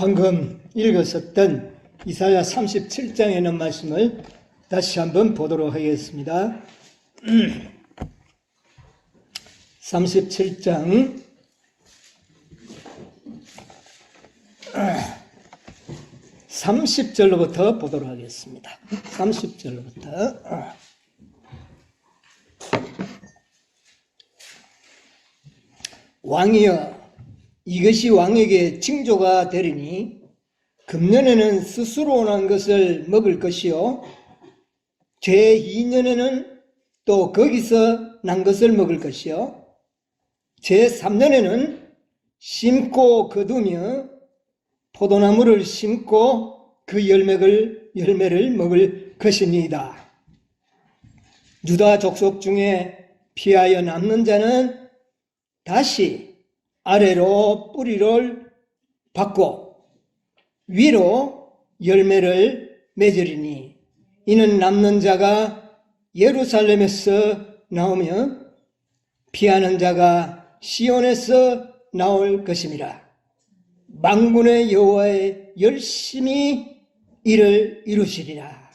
방금 읽었었던 이사야 37장에 있는 말씀을 다시 한번 보도록 하겠습니다. 37장 30절로부터 보도록 하겠습니다. 30절로부터 왕이여 이것이 왕에게 징조가 되리니 금년에는 스스로 난 것을 먹을 것이요 제2년에는 또 거기서 난 것을 먹을 것이요 제3년에는 심고 거두며 포도나무를 심고 그 열매를 먹을 것입니다. 유다 족속 중에 피하여 남는 자는 다시 아래로 뿌리를 받고 위로 열매를 맺으리니 이는 남는 자가 예루살렘에서 나오며 피하는 자가 시온에서 나올 것임이라. 만군의 여호와의 열심히 이를 이루시리라.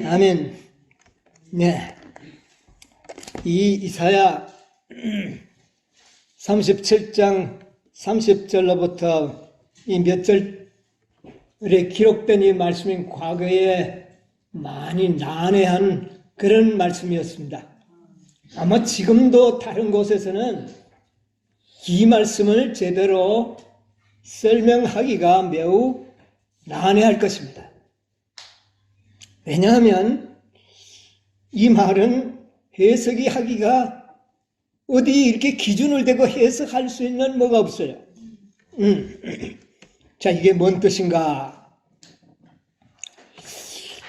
아멘. 네, 이 이사야 37장 30절로부터 이 몇 절에 기록된 이 말씀인 과거에 많이 난해한 그런 말씀이었습니다. 아마 지금도 다른 곳에서는 이 말씀을 제대로 설명하기가 매우 난해할 것입니다. 왜냐하면 이 말은 해석이 하기가 어디 이렇게 기준을 대고 해석할 수 있는 뭐가 없어요. 자, 이게 뭔 뜻인가?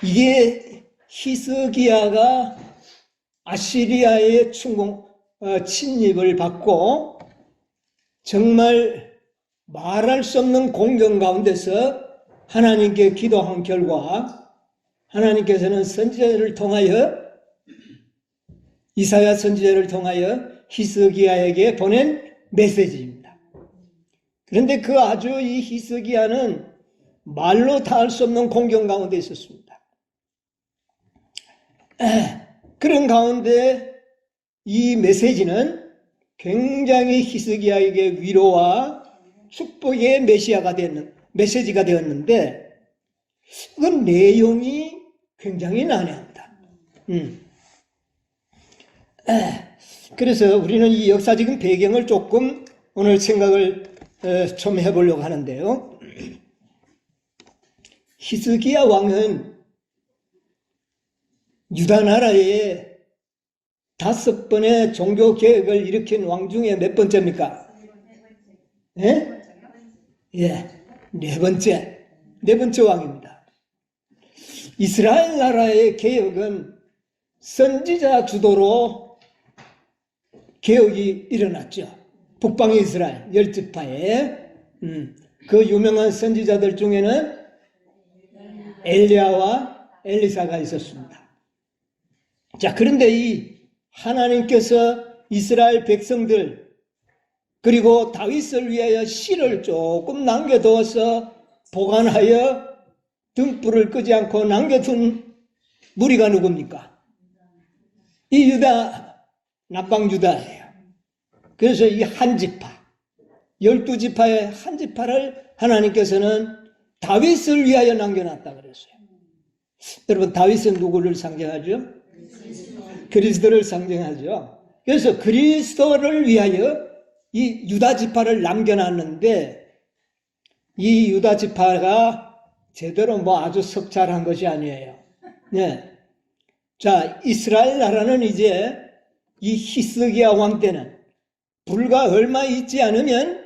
이게 히스기야가 아시리아의 침입을 받고 정말 말할 수 없는 공경 가운데서 하나님께 기도한 결과 하나님께서는 선지자를 통하여 이사야 선지자를 통하여 히스기야에게 보낸 메시지입니다. 그런데 그 아주 이 히스기야는 말로 다 할 수 없는 공경 가운데 있었습니다. 그런 가운데 이 메시지는 굉장히 히스기야에게 위로와 축복의 메시지가 되었는데 그 내용이 굉장히 난해합니다. 그래서 우리는 이 역사적인 배경을 조금 오늘 생각을 좀 해보려고 하는데요. 히스기야 왕은 유다 나라에 5번의 종교 개혁을 일으킨 왕 중에 몇 번째입니까? 네? 예, 네 번째 왕입니다. 이스라엘 나라의 개혁은 선지자 주도로 개혁이 일어났죠. 북방 이스라엘 10지파에 그 유명한 선지자들 중에는 엘리야와 엘리사가 있었습니다. 자, 그런데 이 하나님께서 이스라엘 백성들 그리고 다윗을 위하여 씨를 조금 남겨두어서 보관하여 등불을 끄지 않고 남겨둔 무리가 누굽니까? 이 유다, 남방 유다예요. 그래서 이 한 지파, 12지파의 한 지파를 하나님께서는 다윗을 위하여 남겨놨다 그랬어요. 여러분, 다윗은 누구를 상징하죠? 그리스도를 상징하죠. 그래서 그리스도를 위하여 이 유다 지파를 남겨놨는데 이 유다 지파가 제대로 아주 석잘한 것이 아니에요. 네. 자, 이스라엘 나라는 이제 이 히스기야 왕 때는 불과 얼마 있지 않으면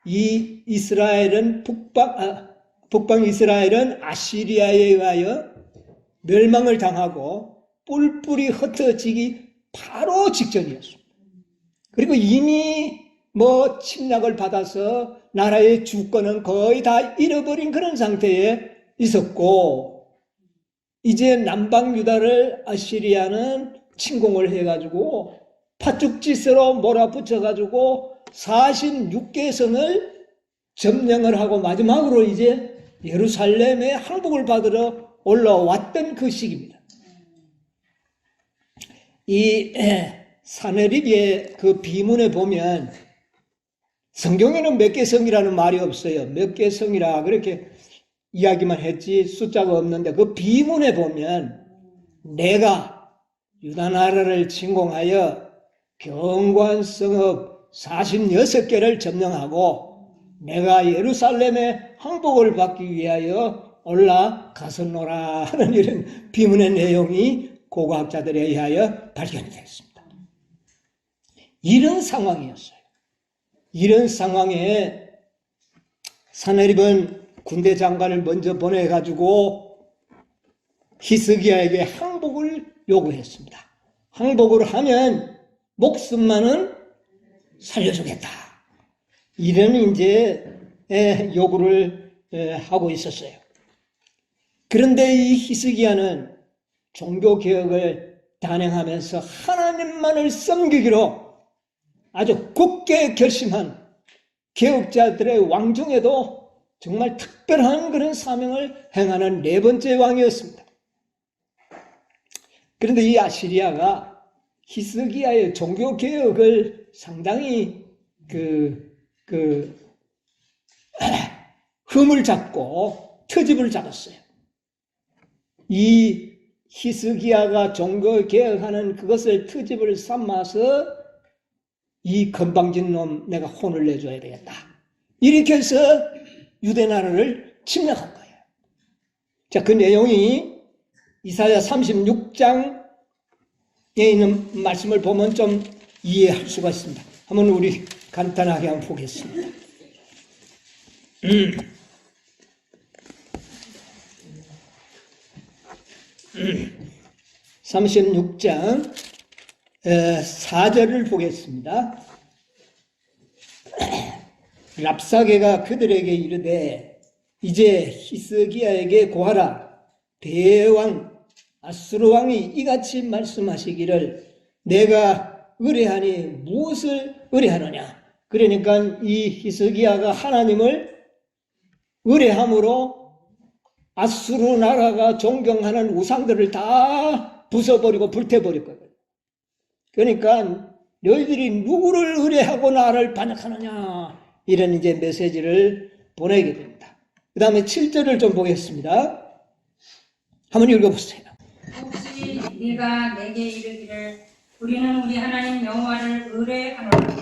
이 이스라엘은 북방 이스라엘은 아시리아에 의하여 멸망을 당하고 뿔뿔이 흩어지기 바로 직전이었습니다. 그리고 이미 침략을 받아서 나라의 주권은 거의 다 잃어버린 그런 상태에 있었고 이제 남방 유다를 아시리아는 침공을 해가지고 파죽지세로 몰아붙여가지고 46개 성을 점령을 하고 마지막으로 이제 예루살렘에 항복을 받으러 올라왔던 그 시기입니다. 이 사내립의 그 비문에 보면 성경에는 몇 개 성이라는 말이 없어요. 몇 개 성이라 그렇게 이야기만 했지 숫자가 없는데 그 비문에 보면 내가 유다 나라를 침공하여 견고한 성읍 46개를 점령하고 내가 예루살렘에 항복을 받기 위하여 올라가서노라 하는 이런 비문의 내용이 고고학자들에 의하여 발견이 됐습니다. 이런 상황이었어요. 이런 상황에 사내립은 군대 장관을 먼저 보내가지고 히스기야에게 항복을 요구했습니다. 항복을 하면 목숨만은 살려주겠다. 이런 이제 요구를 하고 있었어요. 그런데 이 히스기야는 종교개혁을 단행하면서 하나님만을 섬기기로 아주 굳게 결심한 개혁자들의 왕 중에도 정말 특별한 그런 사명을 행하는 네 번째 왕이었습니다. 그런데 이 아시리아가 히스기야의 종교개혁을 상당히 흠을 잡고 트집을 잡았어요. 이 히스기야가 종교개혁하는 그것을 트집을 삼아서 이 건방진 놈 내가 혼을 내줘야 되겠다. 이렇게 해서 유대 나라를 침략한 거예요. 자, 그 내용이 이사야 36장에 있는 말씀을 보면 좀 이해할 수가 있습니다. 한번 우리 간단하게 한번 보겠습니다. 36장 4절을 보겠습니다. 랍사게가 그들에게 이르되 이제 히스기야에게 고하라. 대왕 아수르 왕이 이같이 말씀하시기를 내가 의뢰하니 무엇을 의뢰하느냐. 그러니까 이 히스기야가 하나님을 의뢰함으로 아수르 나라가 존경하는 우상들을 다 부숴버리고 불태버릴 거예요. 그러니까 너희들이 누구를 의뢰하고 나를 반역하느냐, 이런 이제 메시지를 보내게 됩니다. 그 다음에 7절을 좀 보겠습니다. 한번 읽어보세요. 혹시 네가 내게 이르기를 우리는 우리 하나님 여호와를 의뢰하노라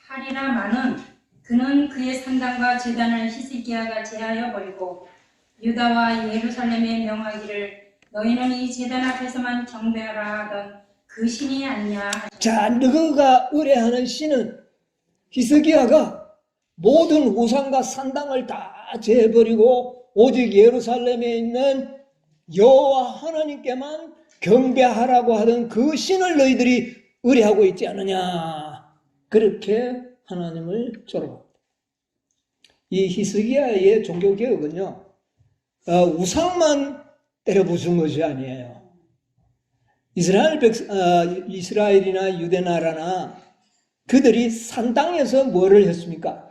하리라마는 그는 그의 산당과 제단을 히스기야가 제하여 버리고 유다와 예루살렘에 명하기를 너희는 이 제단 앞에서만 경배하라 하던 그 신이 아니냐. 자, 너가 의뢰하는 신은 히스기야가 모든 우상과 산당을 다 제해버리고 오직 예루살렘에 있는 여호와 하나님께만 경배하라고 하던 그 신을 너희들이 의뢰하고 있지 않느냐. 그렇게 하나님을 조롱합니다. 이 히스기야의 종교개혁은요, 우상만 때려 부순 것이 아니에요. 이스라엘이나 유대나라나 그들이 산당에서 뭐를 했습니까?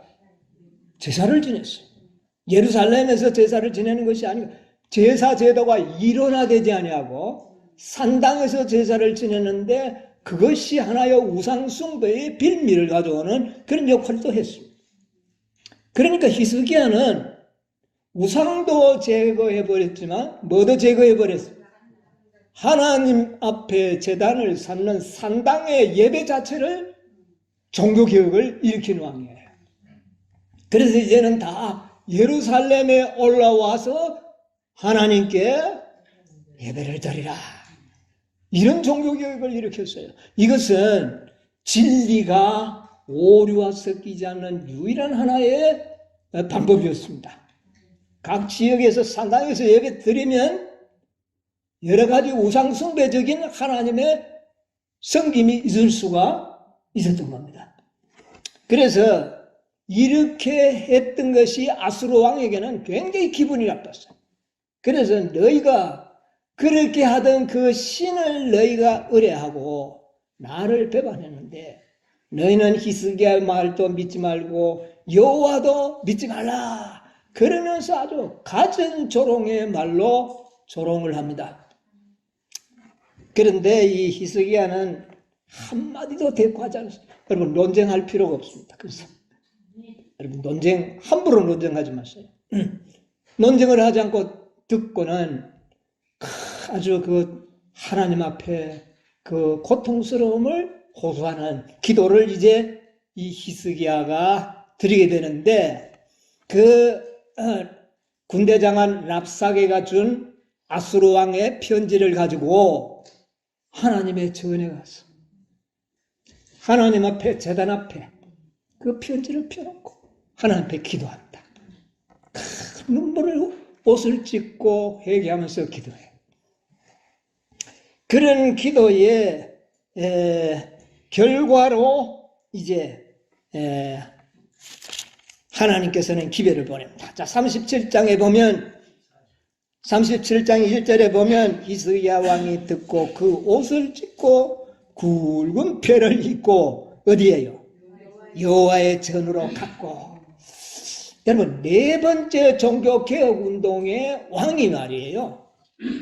제사를 지냈어요. 예루살렘에서 제사를 지내는 것이 아니고 제사 제도가 일원화되지 아니하고 산당에서 제사를 지내는데 그것이 하나의 우상 숭배의 빌미를 가져오는 그런 역할도 했습니다. 그러니까 히스기야는 우상도 제거해버렸지만 뭐도 제거해버렸습니다. 하나님 앞에 제단을 삼는 산당의 예배 자체를 종교개혁을 일으킨 왕이에요. 그래서 이제는 다 예루살렘에 올라와서 하나님께 예배를 드리라. 이런 종교개혁을 일으켰어요. 이것은 진리가 오류와 섞이지 않는 유일한 하나의 방법이었습니다. 각 지역에서 산당에서 예배 드리면 여러 가지 우상숭배적인 하나님의 섬김이 있을 수가 있었던 겁니다. 그래서 이렇게 했던 것이 아수르 왕에게는 굉장히 기분이 나빴어요. 그래서 너희가 그렇게 하던 그 신을 너희가 의뢰하고 나를 배반했는데 너희는 히스기야의 말도 믿지 말고 여호와도 믿지 말라. 그러면서 아주 갖은 조롱의 말로 조롱을 합니다. 그런데 이 히스기야는 한마디도 대꾸하지 않습니다. 여러분, 논쟁할 필요가 없습니다. 그래서 여러분, 함부로 논쟁하지 마세요. 논쟁을 하지 않고 듣고는 아주 그 하나님 앞에 그 고통스러움을 호소하는 기도를 이제 이 히스기야가 드리게 되는데, 그 군대 장관 랍사게가 준 아수르 왕의 편지를 가지고 하나님의 전에 가서 하나님 앞에, 제단 앞에 그 편지를 펴놓고 하나님 앞에 기도합니다. 눈물을 옷을 찢고 회개하면서 기도해요. 그런 기도의 결과로 이제 하나님께서는 기별을 보냅니다. 자, 37장에 보면 37장 1절에 보면 히스기야 왕이 듣고 그 옷을 찢고 굵은 뼈를 입고 어디에요? 여호와의 전으로 갔고. 여러분, 네 번째 종교개혁운동의 왕이 말이에요.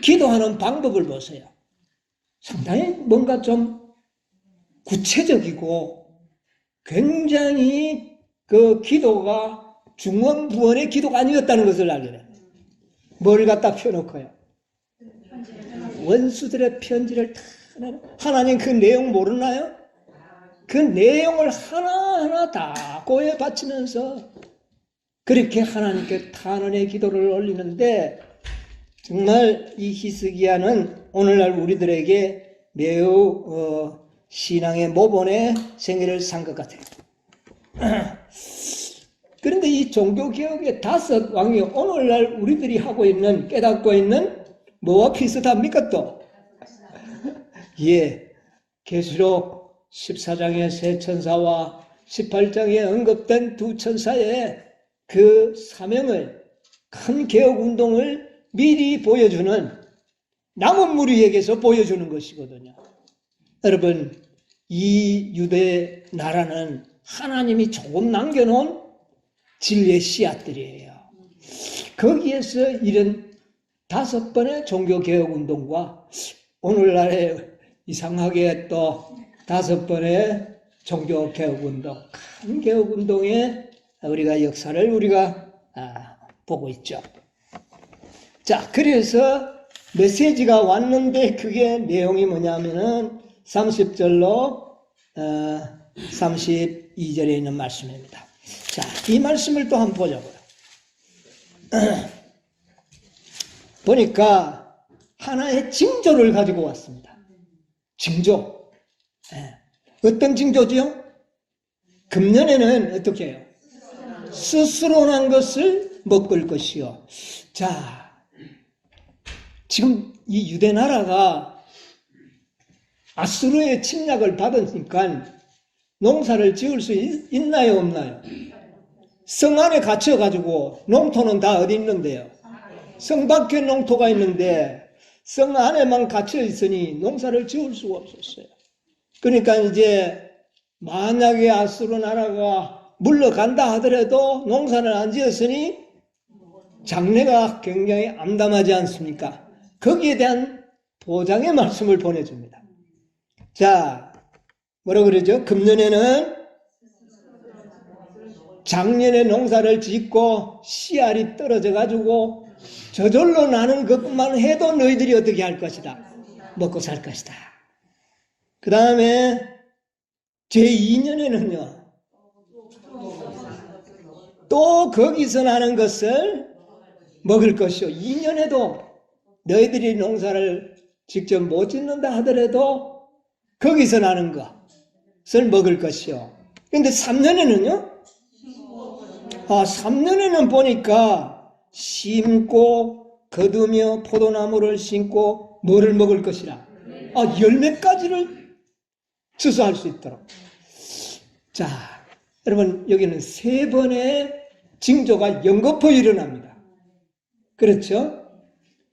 기도하는 방법을 보세요. 상당히 뭔가 좀 구체적이고 굉장히 그 기도가 중언부언의 기도가 아니었다는 것을 알게 됩니다. 뭘 갖다 펴놓고요? 원수들의 편지를 다 하나님 그 내용 모르나요? 그 내용을 하나하나 다 고해 바치면서 그렇게 하나님께 탄원의 기도를 올리는데, 정말 이 히스기야는 오늘날 우리들에게 매우 신앙의 모본의 생애를 산 것 같아요. 그런데 이 종교개혁의 5 왕이 오늘날 우리들이 하고 있는, 깨닫고 있는 뭐와 비슷합니까 또? 예, 계시록 14장의 세 천사와 18장에 언급된 2 천사의 그 사명을, 큰 개혁운동을 미리 보여주는, 남은 무리에게서 보여주는 것이거든요. 여러분, 이 유대 나라는 하나님이 조금 남겨놓은 진리의 씨앗들이에요. 거기에서 이런 5번의 종교개혁운동과 오늘날의 이상하게 또 5번의 종교개혁운동, 큰 개혁운동의 우리가 역사를 우리가 보고 있죠. 자, 그래서 메시지가 왔는데 그게 내용이 뭐냐면은 30절로 32절에 있는 말씀입니다. 자, 이 말씀을 또 한번 보자고요. 보니까 하나의 징조를 가지고 왔습니다. 징조. 어떤 징조죠? 금년에는 어떻게 해요? 스스로 난 것을 먹을 것이요. 자, 지금 이 유대 나라가 아수르의 침략을 받으니까 농사를 지을 수 있나요, 없나요? 성 안에 갇혀가지고 농토는 다 어디 있는데요? 성 밖에 농토가 있는데 성 안에만 갇혀 있으니 농사를 지을 수가 없었어요. 그러니까 이제 만약에 아수르 나라가 물러간다 하더라도 농사를 안 지었으니 장래가 굉장히 암담하지 않습니까? 거기에 대한 보장의 말씀을 보내줍니다. 자, 뭐라 그러죠? 금년에는 작년에 농사를 짓고 씨알이 떨어져 가지고 저절로 나는 것만 해도 너희들이 어떻게 할 것이다? 먹고 살 것이다. 그 다음에 제2년에는요 또 거기서 나는 것을 먹을 것이요. 2년에도 너희들이 농사를 직접 못 짓는다 하더라도 거기서 나는 것을 먹을 것이요. 그런데 3년에는요? 3년에는 보니까 심고 거두며 포도나무를 심고 뭐를 먹을 것이라. 열매까지를 추수할 수 있도록. 자, 여러분, 여기는 3번의 징조가 연거푸 일어납니다. 그렇죠?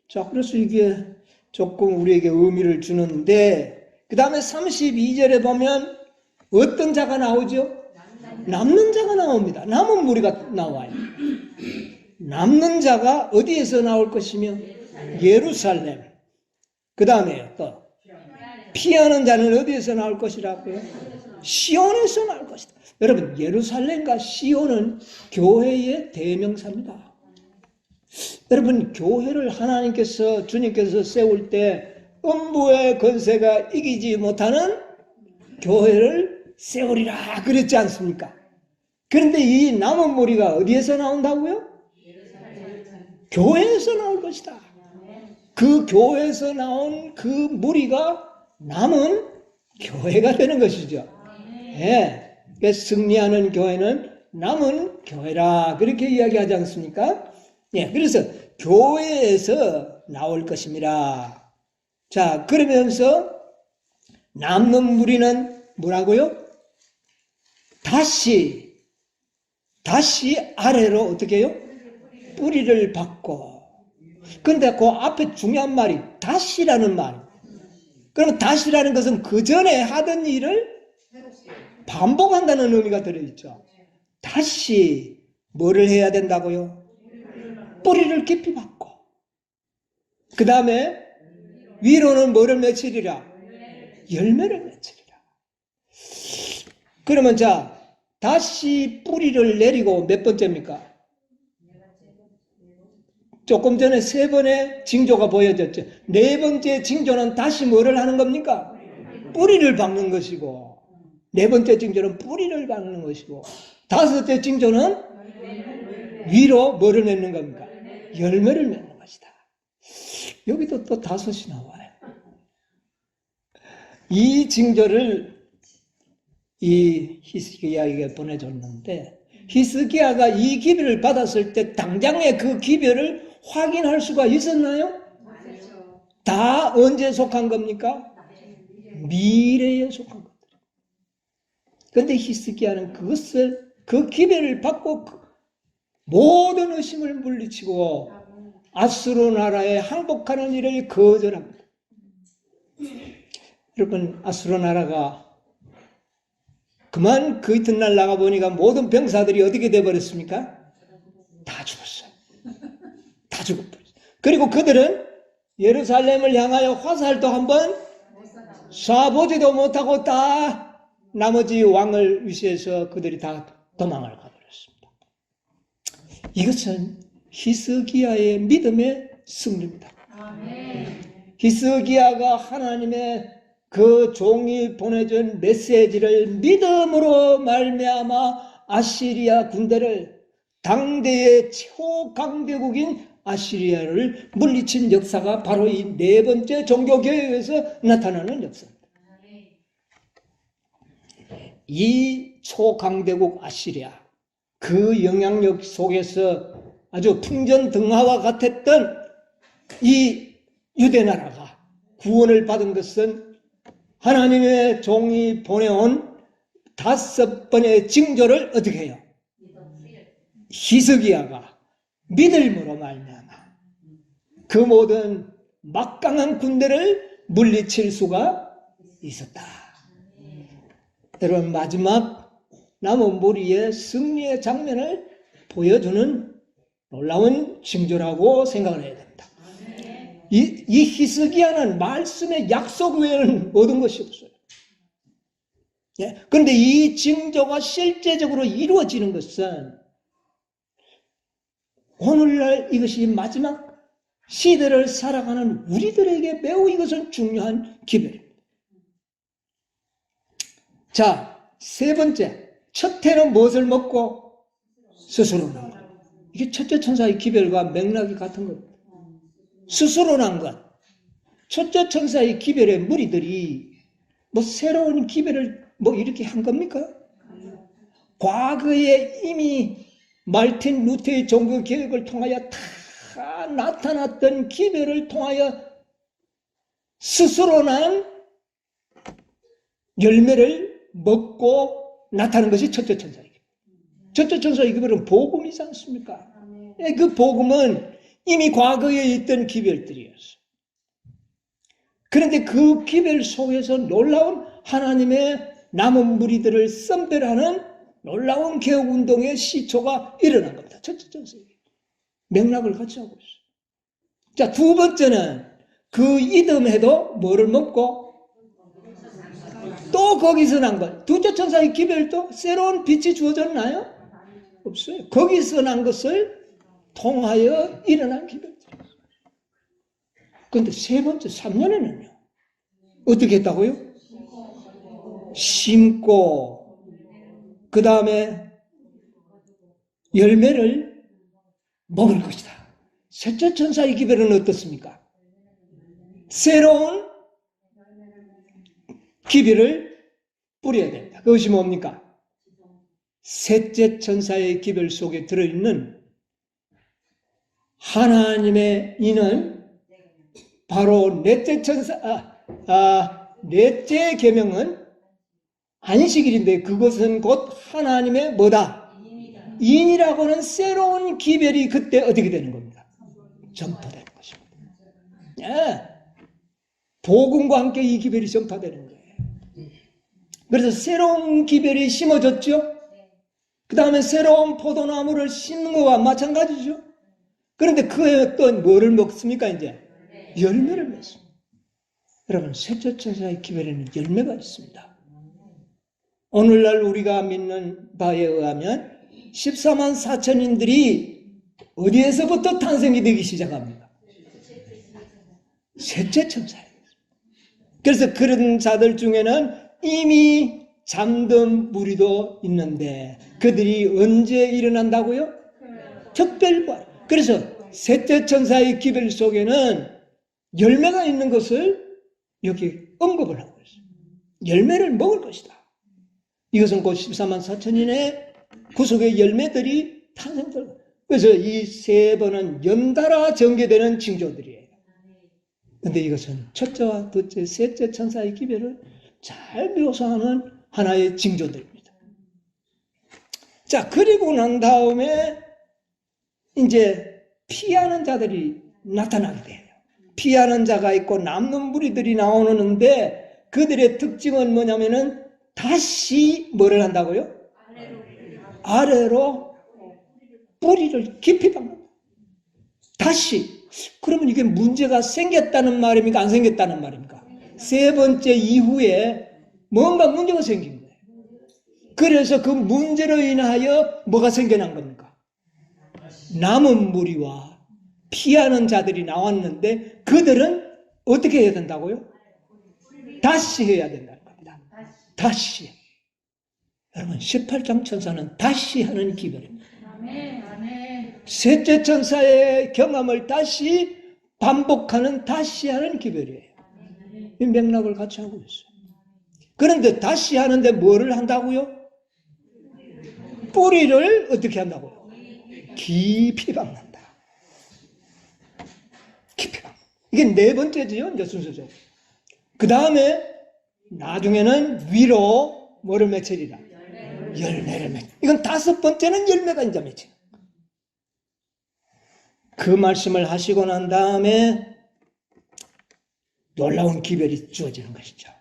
자, 그래서 이게 조금 우리에게 의미를 주는데, 그 다음에 32절에 보면 어떤 자가 나오죠? 남는 자가 나옵니다. 남은 무리가 나와요. 남는 자가 어디에서 나올 것이며? 예루살렘. 그 다음에요, 또. 피하는 자는 어디에서 나올 것이라고요? 시온에서 나올 것이다. 여러분, 예루살렘과 시온은 교회의 대명사입니다. 여러분, 교회를 하나님께서, 주님께서 세울 때 음부의 권세가 이기지 못하는 교회를 세우리라 그랬지 않습니까? 그런데 이 남은 무리가 어디에서 나온다고요? 교회에서 나올 것이다. 그 교회에서 나온 그 무리가 남은 교회가 되는 것이죠. 예. 그래서 승리하는 교회는 남은 교회라 그렇게 이야기하지 않습니까? 예. 그래서 교회에서 나올 것입니다. 자, 그러면서 남는 무리는 뭐라고요? 다시 아래로 어떻게 해요? 뿌리를 받고. 근데 그 앞에 중요한 말이 다시라는 말. 그러면 다시라는 것은 그 전에 하던 일을 반복한다는 의미가 들어있죠. 다시 뭐를 해야 된다고요? 뿌리를 깊이 받고. 그 다음에 위로는 뭐를 맺히리라? 열매를 맺히리라. 그러면 자, 다시 뿌리를 내리고 몇 번째입니까? 조금 전에 세 번의 징조가 보여졌죠. 네 번째 징조는 다시 뭐를 하는 겁니까? 뿌리를 박는 것이고, 네 번째 징조는 뿌리를 박는 것이고, 다섯째 징조는 위로 뭐를 맺는 겁니까? 열매를 맺는 것이다. 여기도 또 다섯이 나와요. 이 징조를 이 히스기야에게 보내줬는데, 히스기야가 이 기별을 받았을 때 당장에 그 기별을 확인할 수가 있었나요? 다 언제 속한 겁니까? 미래에 속한 것들. 그런데 히스기야는 그 기별을 받고 모든 의심을 물리치고 아수르 나라에 항복하는 일을 거절합니다. 여러분, 아수르 나라가 그만 그 이튿날 나가보니까 모든 병사들이 어떻게 돼버렸습니까? 다 죽었어요. 다 죽었어요. 그리고 그들은 예루살렘을 향하여 화살도 한번 쏴보지도 못하고 다 나머지 왕을 위시해서 그들이 다 도망을 가버렸습니다. 이것은 히스기야의 믿음의 승리입니다. 히스기야가 하나님의 그 종이 보내준 메시지를 믿음으로 말미암아 아시리아 군대를 당대의 초강대국인 아시리아를 물리친 역사가 바로 이 네 번째 종교개혁에서 나타나는 역사입니다. 이 초강대국 아시리아, 그 영향력 속에서 아주 풍전등화와 같았던 이 유대나라가 구원을 받은 것은 하나님의 종이 보내온 다섯 번의 징조를 어떻게 해요? 히스기야가 믿음으로 말미암아 그 모든 막강한 군대를 물리칠 수가 있었다. 여러분, 마지막 남은 무리의 승리의 장면을 보여주는 놀라운 징조라고 생각을 해야 됩니다. 이 히스기야는 말씀의 약속 외에는 얻은 것이 없어요. 예? 그런데 이 징조가 실제적으로 이루어지는 것은 오늘날 이것이 마지막 시대를 살아가는 우리들에게 매우 이것은 중요한 기별입니다. 자, 세 번째, 첫 해는 무엇을 먹고 스스로 난 것. 이게 첫째 천사의 기별과 맥락이 같은 겁니다. 스스로 난 것. 첫째 천사의 기별의 무리들이 뭐 새로운 기별을 뭐 이렇게 한 겁니까? 과거에 이미 말틴 루터의 종교 개혁을 통하여 다 나타났던 기별을 통하여 스스로 난 열매를 먹고 나타나는 것이 첫째 천사의 기별. 첫째 천사의 기별은 복음이지 않습니까? 그 복음은 이미 과거에 있던 기별들이었어요. 그런데 그 기별 속에서 놀라운 하나님의 남은 무리들을 선별하는 놀라운 개혁운동의 시초가 일어난 겁니다. 첫째 전서에. 맥락을 같이 하고 있어요. 자, 두 번째는 그 이듬해도 뭐를 먹고 또 거기서 난 것. 둘째 천사의 기별도 새로운 빛이 주어졌나요? 없어요. 거기서 난 것을 통하여 일어난 기별들. 그런데 세 번째 3년에는요. 어떻게 했다고요? 심고 그 다음에 열매를 먹을 것이다. 셋째 천사의 기별은 어떻습니까? 새로운 기별을 뿌려야 됩니다. 그것이 뭡니까? 셋째 천사의 기별 속에 들어있는 하나님의 인은 바로 넷째 넷째 계명은 안식일인데 그것은 곧 하나님의 뭐다? 인이라고는 새로운 기별이 그때 어떻게 되는 겁니다? 전파되는 것입니다. 네. 복음과 함께 이 기별이 전파되는 거예요. 그래서 새로운 기별이 심어졌죠. 그 다음에 새로운 포도나무를 심는 것과 마찬가지죠. 그런데 그에 어떤 뭐를 먹습니까? 이제 열매를 맺습니다. 여러분, 셋째 천사의 기별에는 열매가 있습니다. 오늘날 우리가 믿는 바에 의하면 14만 4천인들이 어디에서부터 탄생이 되기 시작합니다? 셋째 천사예요. 그래서 그런 자들 중에는 이미 잠든 무리도 있는데 그들이 언제 일어난다고요? 특별부활. 그래서 셋째 천사의 기별 속에는 열매가 있는 것을 여기 언급을 하고 있어요. 열매를 먹을 것이다. 이것은 곧 14만 4천인의 구속의 열매들이 탄생될 거예요. 그래서 이 세 번은 연달아 전개되는 징조들이에요. 그런데 이것은 첫째와 둘째, 셋째 천사의 기별을 잘 묘사하는 하나의 징조들입니다. 자, 그리고 난 다음에 이제 피하는 자들이 나타나게 돼요. 피하는 자가 있고 남는 무리들이 나오는데 그들의 특징은 뭐냐면은 다시 뭐를 한다고요? 아래로 뿌리를 깊이 박는다. 다시. 그러면 이게 문제가 생겼다는 말입니까? 안 생겼다는 말입니까? 세 번째 이후에 뭔가 문제가 생긴 거예요. 그래서 그 문제로 인하여 뭐가 생겨난 겁니까? 남은 무리와 피하는 자들이 나왔는데 그들은 어떻게 해야 된다고요? 다시 해야 된다는 겁니다. 다시. 여러분, 18장 천사는 다시 하는 기별입니다. 셋째 천사의 경험을 다시 반복하는 다시 하는 기별이에요. 이 맥락을 같이 하고 있어요. 그런데 다시 하는데 뭐를 한다고요? 뿌리를 어떻게 한다고요? 깊이 박는다. 깊이 박는다. 이게 네 번째지요, 이제 순서죠. 그 다음에 나중에는 위로 뭐를 맺으리라? 열매를 맺. 이건 다섯 번째는 열매가 이제 맺혀. 그 말씀을 하시고 난 다음에 놀라운 기별이 주어지는 것이죠.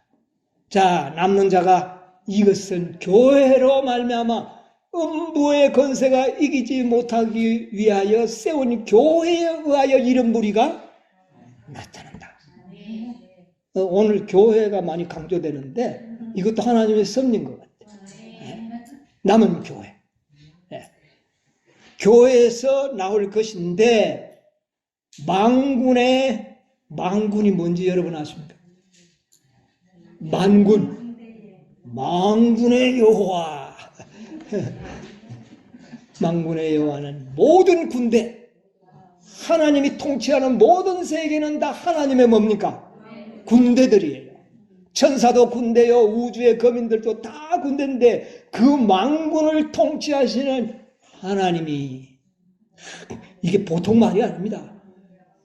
자, 남는 자가 이것은 교회로 말미암아 음부의 권세가 이기지 못하기 위하여 세운 교회에 의하여 이런 무리가 나타난다. 오늘 교회가 많이 강조되는데 이것도 하나님의 섭리인 것 같아요. 남은 교회. 교회에서 나올 것인데 망군이 뭔지 여러분 아십니까? 망군의 여호와. 망군의 여호와는 모든 군대, 하나님이 통치하는 모든 세계는 다 하나님의 뭡니까? 군대들이에요. 천사도 군대요, 우주의 거민들도 다 군대인데 그 망군을 통치하시는 하나님이, 이게 보통 말이 아닙니다.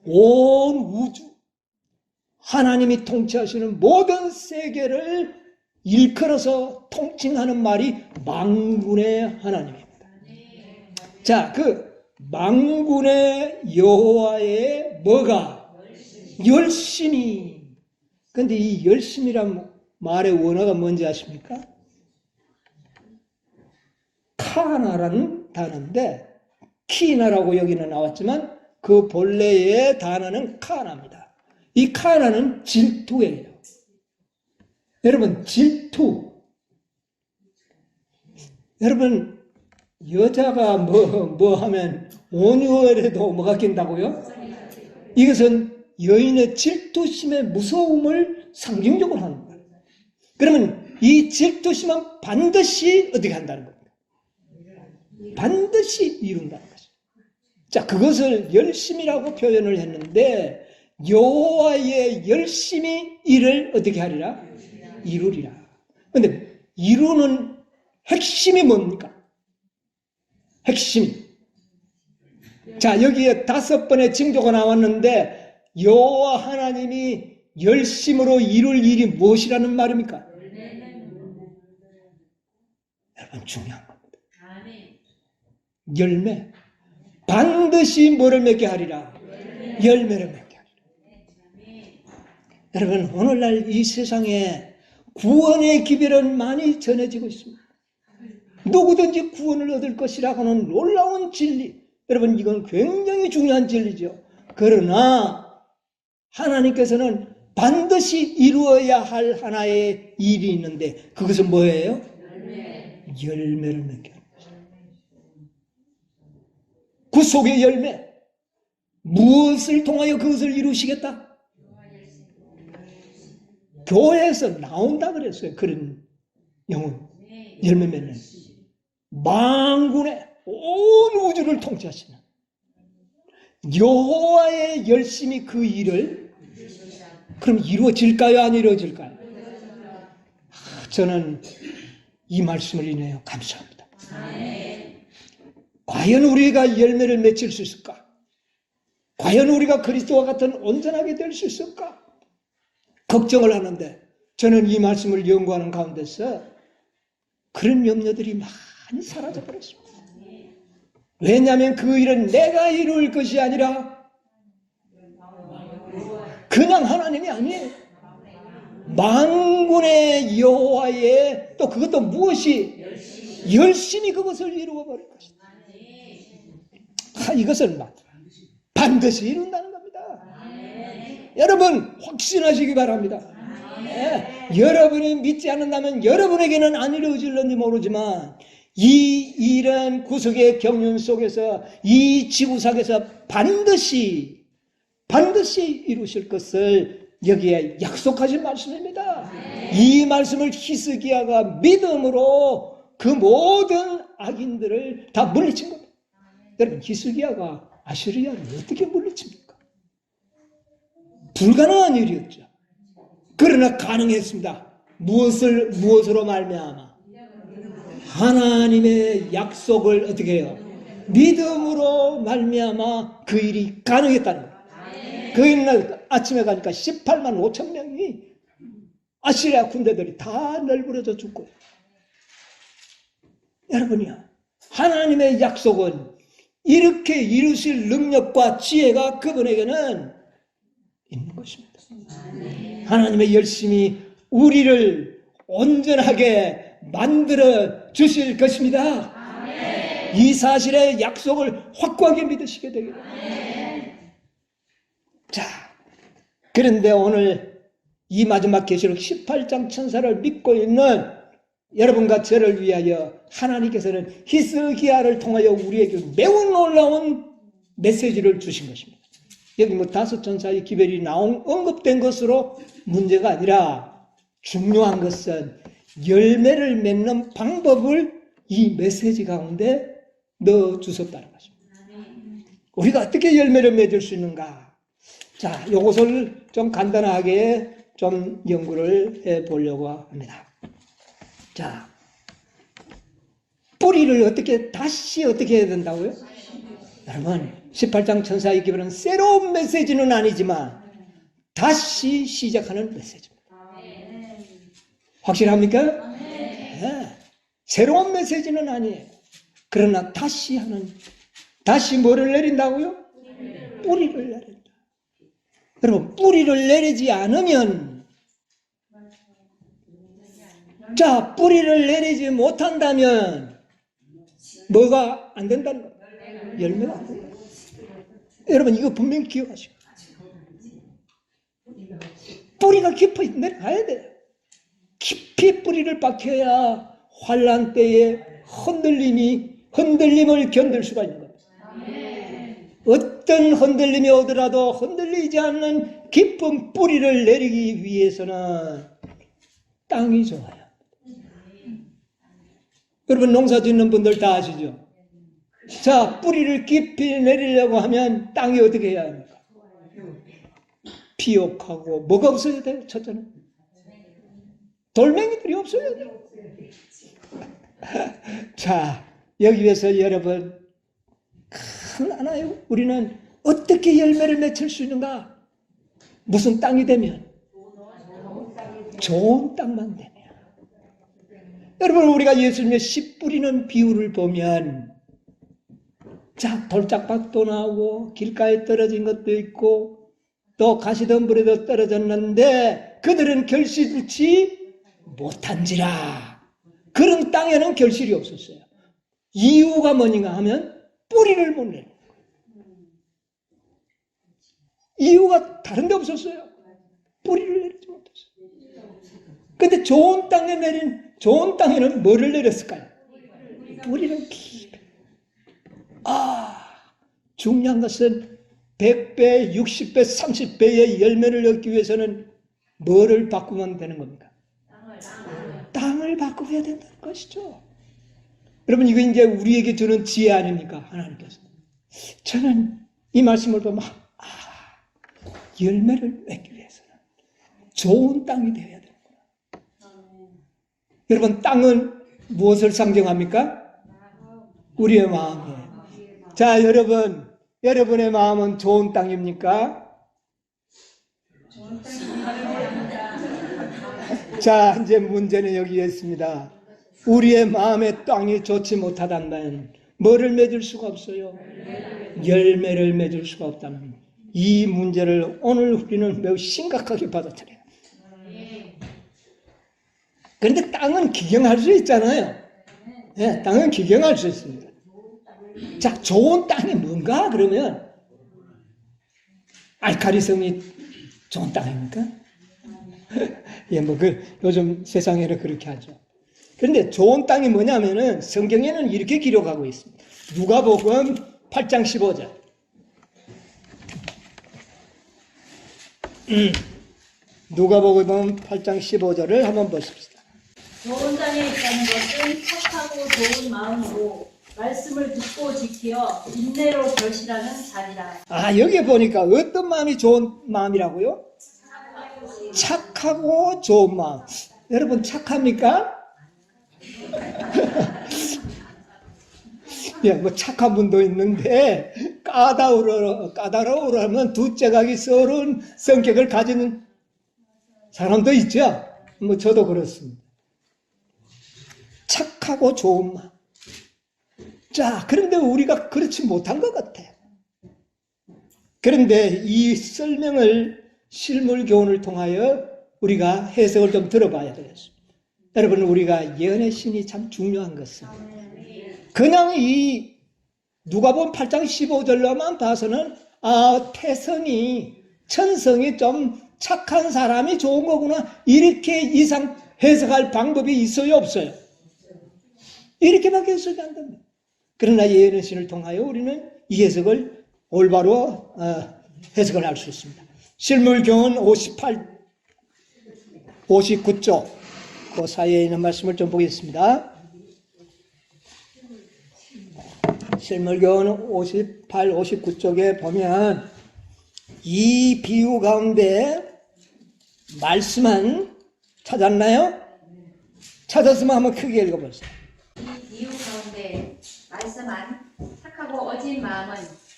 온 우주, 하나님이 통치하시는 모든 세계를 일컬어서 통칭하는 말이 망군의 하나님입니다. 자, 그 망군의 여호와의 뭐가? 열심히. 근데 이 열심이란 말의 원어가 뭔지 아십니까? 카나라는 단어인데 키나라고 여기는 나왔지만 그 본래의 단어는 카나입니다. 이 카나는 질투예요. 여러분, 질투. 여러분, 여자가 뭐 하면 온유월에도 뭐가 낀다고요? 이것은 여인의 질투심의 무서움을 상징적으로 하는 거예요. 그러면 이 질투심은 반드시 어떻게 한다는 겁니다. 반드시 이룬다는 거죠. 자, 그것을 열심이라고 표현을 했는데 여호와의 열심히 이를 어떻게 하리라? 이루리라. 그런데 이루는 핵심이 뭡니까? 핵심이. 자, 여기에 5번의 징조가 나왔는데 여호와 하나님이 열심으로 이룰 일이 무엇이라는 말입니까? 여러분, 중요한 겁니다. 열매. 반드시 뭐를 맺게 하리라? 열매를 맺게 하리라. 여러분, 오늘날 이 세상에 구원의 기별은 많이 전해지고 있습니다. 누구든지 구원을 얻을 것이라고는 놀라운 진리. 여러분, 이건 굉장히 중요한 진리죠. 그러나 하나님께서는 반드시 이루어야 할 하나의 일이 있는데 그것은 뭐예요? 열매를 맺게 하는 것입니다. 구속의 열매. 무엇을 통하여 그것을 이루시겠다? 교회에서 나온다 그랬어요. 그런 영혼. 열매 맺는. 만군의 온 우주를 통치하시는 여호와의 열심히 그 일을 그럼 이루어질까요? 안 이루어질까요? 저는 이 말씀을 인하여 감사합니다. 과연 우리가 열매를 맺을 수 있을까? 과연 우리가 그리스도와 같은 온전하게 될 수 있을까? 걱정을 하는데 저는 이 말씀을 연구하는 가운데서 그런 염려들이 많이 사라져버렸습니다. 왜냐하면 그 일은 내가 이룰 것이 아니라 그냥 하나님이 아니에요. 만군의 여호와의 또 그것도 무엇이 열심히 그것을 이루어 버릴 것이다. 이것을 반드시 이룬다는 겁니다. 여러분 확신하시기 바랍니다. 여러분이 믿지 않는다면 여러분에게는 안 이루어질는지 모르지만 이 일은 구속의 경륜 속에서 이 지구상에서 반드시 이루실 것을 여기에 약속하신 말씀입니다. 이 말씀을 히스기야가 믿음으로 그 모든 악인들을 다 물리친 겁니다. 여러분, 히스기야가 아시리아를 어떻게 물리칩니까? 불가능한 일이었죠. 그러나 가능했습니다. 무엇으로 말미암아? 하나님의 약속을 어떻게 해요? 믿음으로 말미암아 그 일이 가능했다는 거예요. 그 일날 아침에 가니까 18만 5천 명이 아시리아 군대들이 다 널브러져 죽고. 여러분이요, 하나님의 약속은 이렇게 이루실 능력과 지혜가 그분에게는 있는 것입니다. 하나님의 열심히 우리를 온전하게 만들어 주실 것입니다. 이 사실의 약속을 확고하게 믿으시게 되기를. 자, 그런데 오늘 이 마지막 계시록 18장 천사를 믿고 있는 여러분과 저를 위하여 하나님께서는 히스기야를 통하여 우리에게 매우 놀라운 메시지를 주신 것입니다. 여기 5 천사의 기별이 언급된 것으로 문제가 아니라 중요한 것은 열매를 맺는 방법을 이 메시지 가운데 넣어 주셨다는 것입니다. 우리가 어떻게 열매를 맺을 수 있는가? 자, 이것을 좀 간단하게 좀 연구를 해 보려고 합니다. 자, 뿌리를 다시 어떻게 해야 된다고요? 여러분, 18장 천사의 기별은 새로운 메시지는 아니지만 다시 시작하는 메시지입니다. 확실합니까? 네. 새로운 메시지는 아니에요. 그러나 다시 뭐를 내린다고요? 뿌리를 내린다. 여러분, 뿌리를 내리지 않으면, 자, 뿌리를 내리지 못한다면 뭐가 안 된다는 거예요? 열매가 안 된다. 여러분 이거 분명히 기억하시고 뿌리가 깊이 내려가야 돼요. 깊이 뿌리를 박혀야 환난 때에 흔들림을 견딜 수가 있는 겁니다. 어떤 흔들림이 오더라도 흔들리지 않는 깊은 뿌리를 내리기 위해서는 땅이 좋아요. 여러분 농사 짓는 분들 다 아시죠? 자, 뿌리를 깊이 내리려고 하면 땅이 어떻게 해야 합니까? 비옥하고 뭐가 없어야 돼요? 첫째는 돌멩이들이 없어야 돼요. 자, 여기에서 여러분 큰 하나요. 우리는 어떻게 열매를 맺을 수 있는가? 무슨 땅이 되면? 좋은 땅만 되면. 여러분 우리가 예수님의 씨 뿌리는 비유를 보면 자, 돌짝밭도 나오고 길가에 떨어진 것도 있고 또 가시덤불에도 떨어졌는데 그들은 결실치 못한지라. 그런 땅에는 결실이 없었어요. 이유가 뭐냐 하면 뿌리를 못 내는 거예요. 이유가 다른 데 없었어요. 뿌리를 내리지 못했어요. 근데 좋은 땅에는 뭐를 내렸을까요? 뿌리를 깊이. 중요한 것은 100배, 60배, 30배의 열매를 얻기 위해서는 뭐를 바꾸면 되는 겁니까? 땅을 바꾸어야 된다는 것이죠. 여러분 이거 이제 우리에게 주는 지혜 아닙니까? 하나님께서. 저는 이 말씀을 보면 열매를 맺기 위해서는 좋은 땅이 되어야 되는구나. 여러분 땅은 무엇을 상징합니까? 우리의 마음이에요. 자, 여러분의 마음은 좋은 땅입니까? 자, 이제 문제는 여기에 있습니다. 우리의 마음의 땅이 좋지 못하다면 뭐를 맺을 수가 없어요? 열매를 맺을 수가 없다는 이 문제를 오늘 우리는 매우 심각하게 받아들여요. 그런데 땅은 기경할 수 있잖아요. 네, 땅은 기경할 수 있습니다. 자, 좋은 땅이 뭔가? 그러면 알카리성이 좋은 땅입니까? 예, 요즘 세상에는 그렇게 하죠. 그런데 좋은 땅이 뭐냐면은 성경에는 이렇게 기록하고 있습니다. 누가복음 8장 15절. 누가복음 8장 15절을 한번 보십시다. 좋은 땅에 있다는 것은 착하고 좋은 마음으로 말씀을 듣고 지켜 인내로 결실하는 자리라. 여기에 보니까 어떤 마음이 좋은 마음이라고요? 착하고 좋은 마음. 여러분 착합니까? 예, 뭐 착한 분도 있는데 까다로우라면 두째가기 서러운 성격을 가지는 사람도 있죠. 뭐 저도 그렇습니다. 착하고 좋은 마음. 자, 그런데 우리가 그렇지 못한 것 같아요. 그런데 이 설명을 실물 교훈을 통하여 우리가 해석을 좀 들어봐야 되겠습니다. 여러분 우리가 예언의 신이 참 중요한 것은 그냥 이 누가복음 8장 15절로만 봐서는 천성이 좀 착한 사람이 좋은 거구나 이렇게 이상 해석할 방법이 있어요 없어요? 이렇게밖에 해석이 안 됩니다. 그러나 예언의 신을 통하여 우리는 이 해석을 올바로 해석을 할 수 있습니다. 실물교훈 59쪽 그 사이에 있는 말씀을 좀 보겠습니다. 실물교훈 58, 59쪽에 보면 이 비유 가운데 말씀은 찾았나요? 찾았으면 한번 크게 읽어보세요. 이 비유 가운데 말씀한 착하고 어진 마음은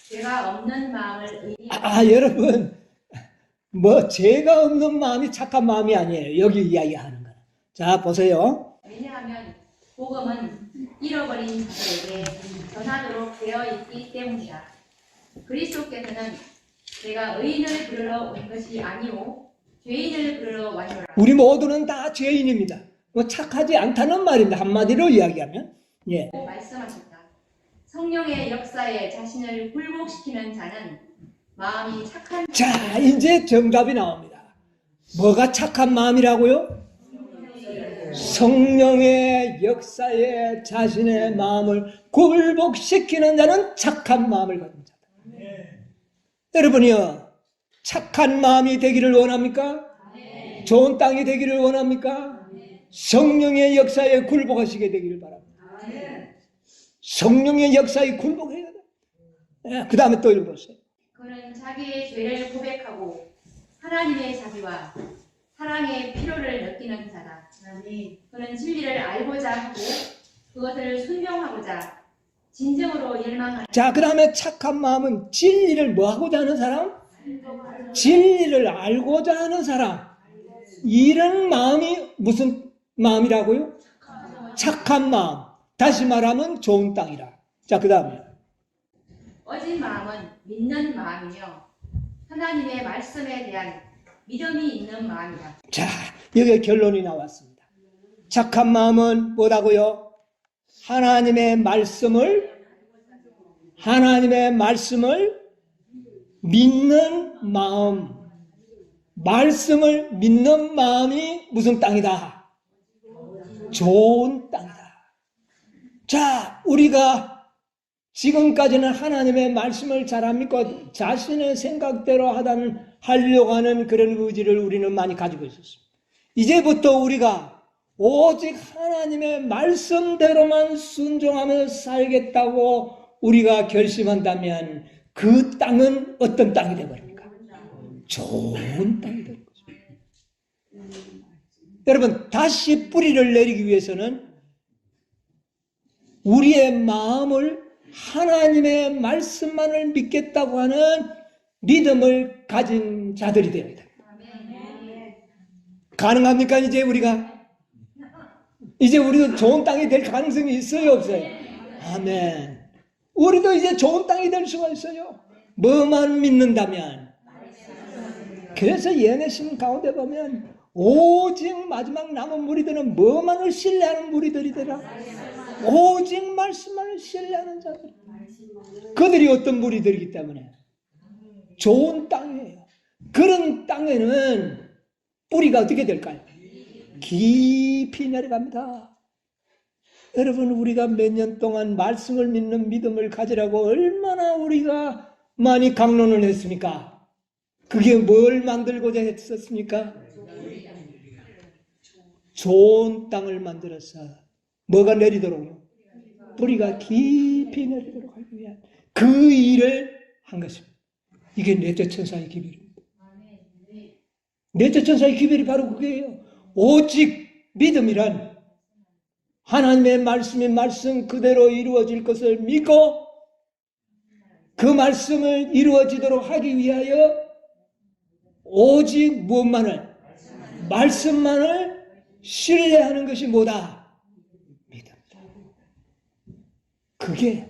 죄가 없는 마음을 여러분 죄가 없는 마음이 착한 마음이 아니에요. 여기 이야기하는 거는. 자 보세요. 왜냐하면 복음은 잃어버린 자들에게 전하도록 되어 있기 때문이다. 그리스도께서는 내가 의인을 부르러 온 것이 아니오 죄인을 부르러 왔노라. 우리 모두는 다 죄인입니다. 착하지 않다는 말입니다. 한마디로 이야기하면. 예. 말씀하셨다. 성령의 역사에 자신을 굴복시키는 자는 마음이 착한 자, 이제 정답이 나옵니다. 뭐가 착한 마음이라고요? 성령의 역사에 자신의 마음을 굴복시키는 자는 착한 마음을 가진 자다. 여러분이요, 착한 마음이 되기를 원합니까? 좋은 땅이 되기를 원합니까? 성령의 역사에 굴복하시게 되기를 바랍니다. 성령의 역사에 굴복해야 돼. 그 다음에 또 읽어보세요. 그는 자기의 죄를 고백하고 하나님의 자비와 사랑의 필요를 느끼는 자다. 그는 진리를 알고자 하고 그것을 순종하고자 진정으로 열망하는 자, 그 다음에 착한 마음은 진리를 뭐 하고자 하는 사람? 진리를 알고자 하는 사람. 이런 마음이 무슨 마음이라고요? 착한 마음. 다시 말하면 좋은 땅이라. 자, 그 다음에 어진 마음은 믿는 마음이며 하나님의 말씀에 대한 믿음이 있는 마음이다. 자, 여기 결론이 나왔습니다. 착한 마음은 뭐라고요? 하나님의 말씀을 믿는 마음. 말씀을 믿는 마음이 무슨 땅이다? 좋은 땅이다. 자, 우리가 지금까지는 하나님의 말씀을 잘 안 믿고 자신의 생각대로 하려고 하는 그런 의지를 우리는 많이 가지고 있었습니다. 이제부터 우리가 오직 하나님의 말씀대로만 순종하며 살겠다고 우리가 결심한다면 그 땅은 어떤 땅이 되어버립니까? 좋은 땅이 될 것입니다. 여러분, 다시 뿌리를 내리기 위해서는 우리의 마음을 하나님의 말씀만을 믿겠다고 하는 믿음을 가진 자들이 되어야 됩니다. 가능합니까? 이제 우리도 좋은 땅이 될 가능성이 있어요, 없어요? 아멘. 우리도 이제 좋은 땅이 될 수가 있어요. 뭐만 믿는다면. 그래서 예내신 가운데 보면 오직 마지막 남은 무리들은 뭐만을 신뢰하는 무리들이더라. 오직 말씀만을 신뢰하는 자들. 그들이 어떤 무리들이기 때문에 좋은 땅이에요. 그런 땅에는 뿌리가 어떻게 될까요? 깊이 내려갑니다. 여러분, 우리가 몇 년 동안 말씀을 믿는 믿음을 가지라고 얼마나 우리가 많이 강론을 했습니까? 그게 뭘 만들고자 했었습니까? 좋은 땅을 만들어서 뭐가 내리도록요? 뿌리가 깊이 내리도록 하기 위한 그 일을 한 것입니다. 이게 넷째 천사의 기별입니다. 넷째 천사의 기별이 바로 그게요. 오직 믿음이란 하나님의 말씀이 말씀 그대로 이루어질 것을 믿고 그 말씀을 이루어지도록 하기 위하여 오직 무엇만을? 말씀만을 신뢰하는 것이 뭐다? 믿음이다. 그게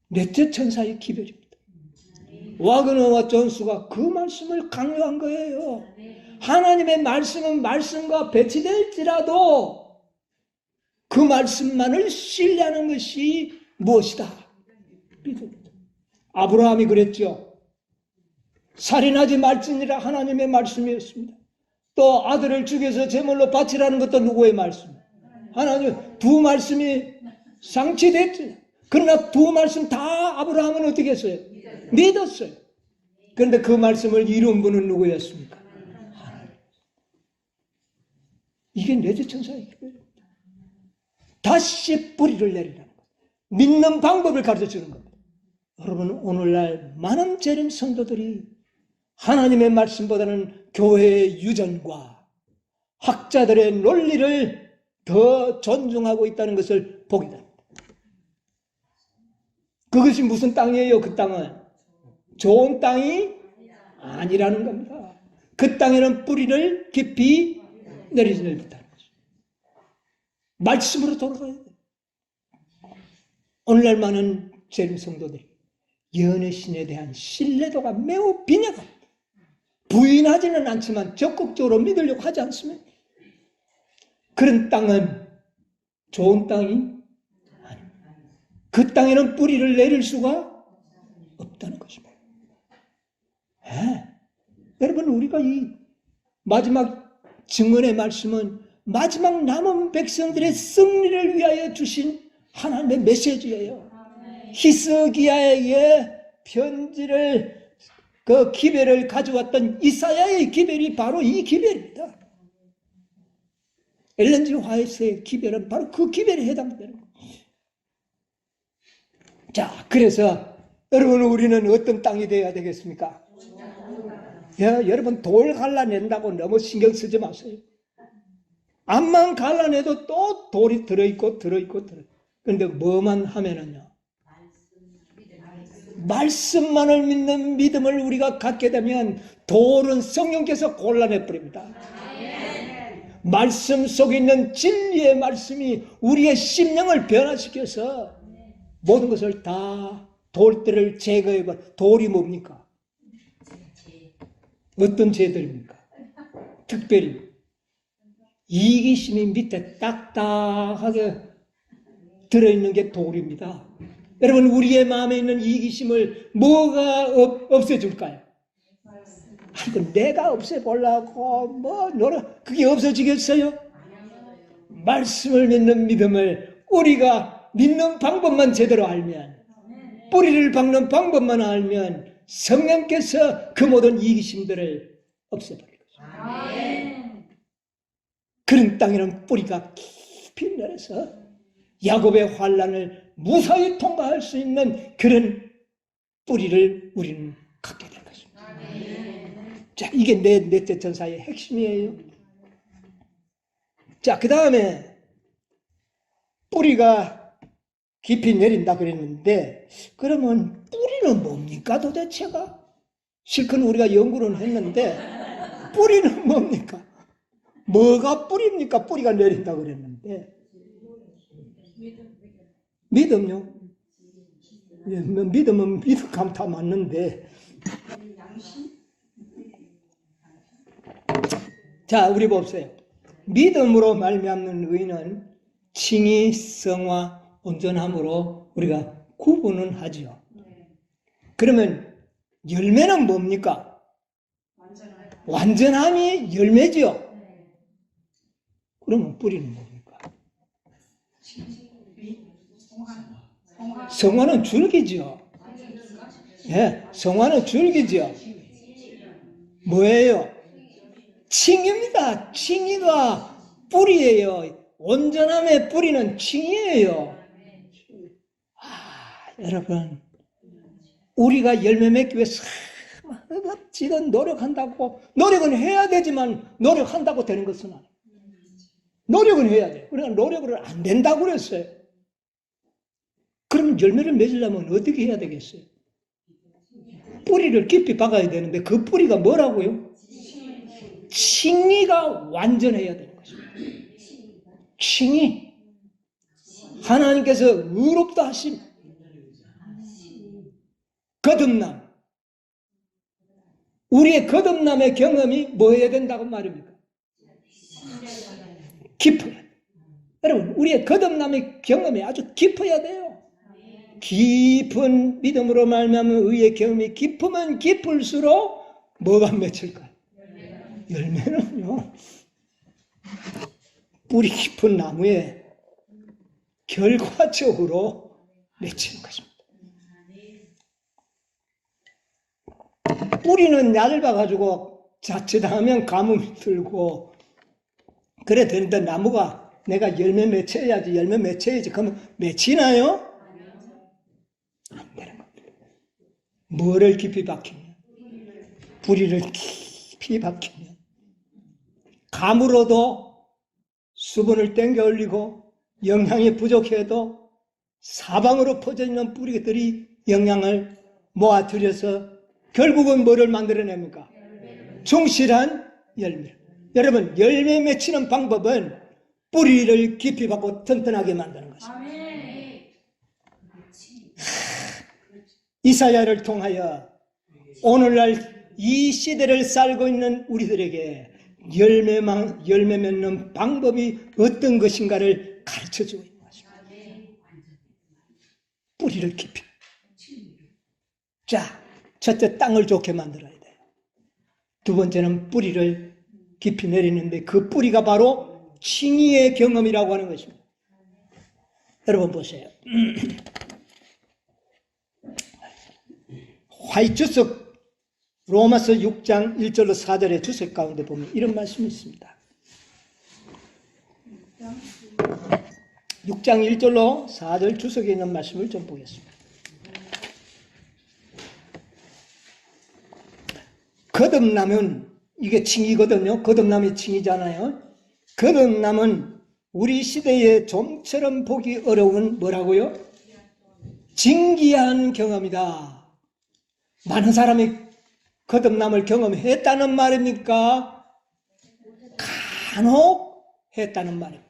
넷째 천사의 기별입니다. 와그너와 존수가 그 말씀을 강요한 거예요. 하나님의 말씀은 말씀과 배치될지라도 그 말씀만을 신뢰하는 것이 무엇이다? 믿음이다. 아브라함이 그랬죠. 살인하지 말지니라 하나님의 말씀이었습니다. 또 아들을 죽여서 제물로 바치라는 것도 누구의 말씀? 하나님 두 말씀이 상치됐지. 그러나 두 말씀 다 아브라함은 어떻게 했어요? 믿었어요. 그런데 그 말씀을 이룬 분은 누구였습니까? 하나님. 이게 넷째 천사의 기별입니다. 다시 뿌리를 내리라는 것. 믿는 방법을 가르쳐주는 겁니다. 여러분, 오늘날 많은 재림 성도들이 하나님의 말씀보다는 교회의 유전과 학자들의 논리를 더 존중하고 있다는 것을 보게 됩니다. 그것이 무슨 땅이에요? 그 땅은 좋은 땅이 아니라는 겁니다. 그 땅에는 뿌리를 깊이 내리지 못하는 거죠. 말씀으로 돌아가야 돼요. 오늘날 많은 재림 성도들이 연애신에 대한 신뢰도가 매우 빈약합니다. 부인하지는 않지만 적극적으로 믿으려고 하지 않습니다. 그런 땅은 좋은 땅이 아닙니다. 그 땅에는 뿌리를 내릴 수가 없다는 것입니다. 예. 여러분, 우리가 이 마지막 증언의 말씀은 마지막 남은 백성들의 승리를 위하여 주신 하나님의 메시지예요. 히스기야에게 편지를, 그 기별을 가져왔던 이사야의 기별이 바로 이 기별입니다. 엘렌 G. 화이트의 기별은 바로 그 기별에 해당되는 거예요. 자, 그래서 여러분, 우리는 어떤 땅이 되어야 되겠습니까? 여러분, 돌 갈라낸다고 너무 신경 쓰지 마세요. 암만 갈라내도 또 돌이 들어있고. 그런데 뭐만 하면은요, 말씀만을 믿는 믿음을 우리가 갖게 되면 돌은 성령께서 골라내버립니다. 말씀 속에 있는 진리의 말씀이 우리의 심령을 변화시켜서 모든 것을 다 돌들을 제거해버려. 돌이 뭡니까? 어떤 죄들입니까? 특별히 이기심이 밑에 딱딱하게 들어있는 게 돌입니다. 여러분, 우리의 마음에 있는 이기심을 뭐가 없애줄까요? 아이고, 내가 없애보려고 그게 없어지겠어요? 말씀을 믿는 믿음을 우리가 믿는 방법만 제대로 알면, 뿌리를 박는 방법만 알면 성령께서 그 모든 이기심들을 없애버릴 것입니다. 그런 땅에는 뿌리가 깊이 내려서 야곱의 환난을 무사히 통과할 수 있는 그런 뿌리를 우리는 갖게 된 것입니다. 자, 이게 넷째 천사의 핵심이에요. 자, 그 다음에 뿌리가 깊이 내린다 그랬는데, 그러면 뿌리는 뭡니까 도대체가? 실컷 우리가 연구를 했는데 뿌리는 뭡니까? 뭐가 뿌리입니까? 뿌리가 내린다 그랬는데. 믿음요? 예, 믿음은 믿음 다 맞는데. 자, 우리 봅세요. 믿음으로 말미암는 의는 칭의, 성화, 온전함으로 우리가 구분은 하죠. 그러면 열매는 뭡니까? 완전함이 열매죠. 그러면 뿌리는 뭡니까? 성화는 줄기죠. 예, 성화는 줄기죠. 뭐예요? 칭입니다. 칭의가 뿌리예요. 온전함의 뿌리는 칭의예요. 여러분, 우리가 열매 맺기 위해서 지금 노력한다고, 노력은 해야 되지만 노력한다고 되는 것은 아니에요. 노력은 해야 돼요. 우리가 노력을 안 된다고 그랬어요. 그러면 열매를 맺으려면 어떻게 해야 되겠어요? 뿌리를 깊이 박아야 되는데 그 뿌리가 뭐라고요? 칭의가 완전해야 되는 것입니다. 칭의. 하나님께서 의롭다 하심. 거듭남. 우리의 거듭남의 경험이 뭐 해야 된다고 말입니까? 깊어야 돼요. 여러분, 우리의 거듭남의 경험이 아주 깊어야 돼요. 깊은 믿음으로 말미암은 의의 경험이 깊으면 깊을수록 뭐가 맺힐까요? 열매는요, 뿌리 깊은 나무에 결과적으로 맺히는 것입니다. 뿌리는 얇아가지고 자칫하면 가뭄이 들고 그래 되는데, 나무가 내가 열매 맺혀야지 그러면 맺히나요? 안 되는 겁니다. 뭐를 깊이 박히면? 뿌리를 깊이 박히면 감으로도 수분을 땡겨 올리고 영양이 부족해도 사방으로 퍼져 있는 뿌리들이 영양을 모아들여서 결국은 뭐를 만들어냅니까? 충실한 열매. 여러분, 열매 맺히는 방법은 뿌리를 깊이 박고 튼튼하게 만드는 것입니다. 이사야를 통하여 오늘날 이 시대를 살고 있는 우리들에게 열매 맺는 방법이 어떤 것인가를 가르쳐주고 있는 것입니다. 뿌리를 깊이. 자, 첫째 땅을 좋게 만들어야 돼요. 두 번째는 뿌리를 깊이 내리는데 그 뿌리가 바로 칭의의 경험이라고 하는 것입니다. 여러분 보세요. 화이트석 로마서 6장 1절로 4절의 주석 가운데 보면 이런 말씀이 있습니다. 6장 1절로 4절 주석에 있는 말씀을 좀 보겠습니다. 거듭남은 이게 칭이거든요. 거듭남이 칭이잖아요. 거듭남은 우리 시대에 좀처럼 보기 어려운 뭐라고요? 진귀한 경험이다. 많은 사람이 거듭남을 경험했다는 말입니까? 간혹 했다는 말입니까?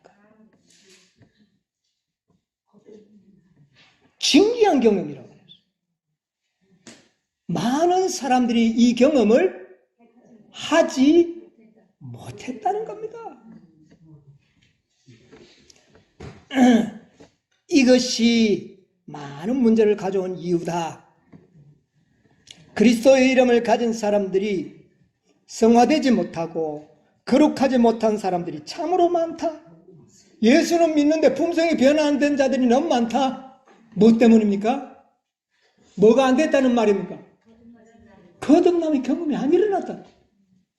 진귀한 경험이라고 했어요. 많은 사람들이 이 경험을 하지 못했다는 겁니다. 이것이 많은 문제를 가져온 이유다. 그리스도의 이름을 가진 사람들이 성화되지 못하고 거룩하지 못한 사람들이 참으로 많다. 예수는 믿는데 품성이 변화 안 된 자들이 너무 많다. 뭐 때문입니까? 뭐가 안 됐다는 말입니까? 거듭남의 경험이 안 일어났다.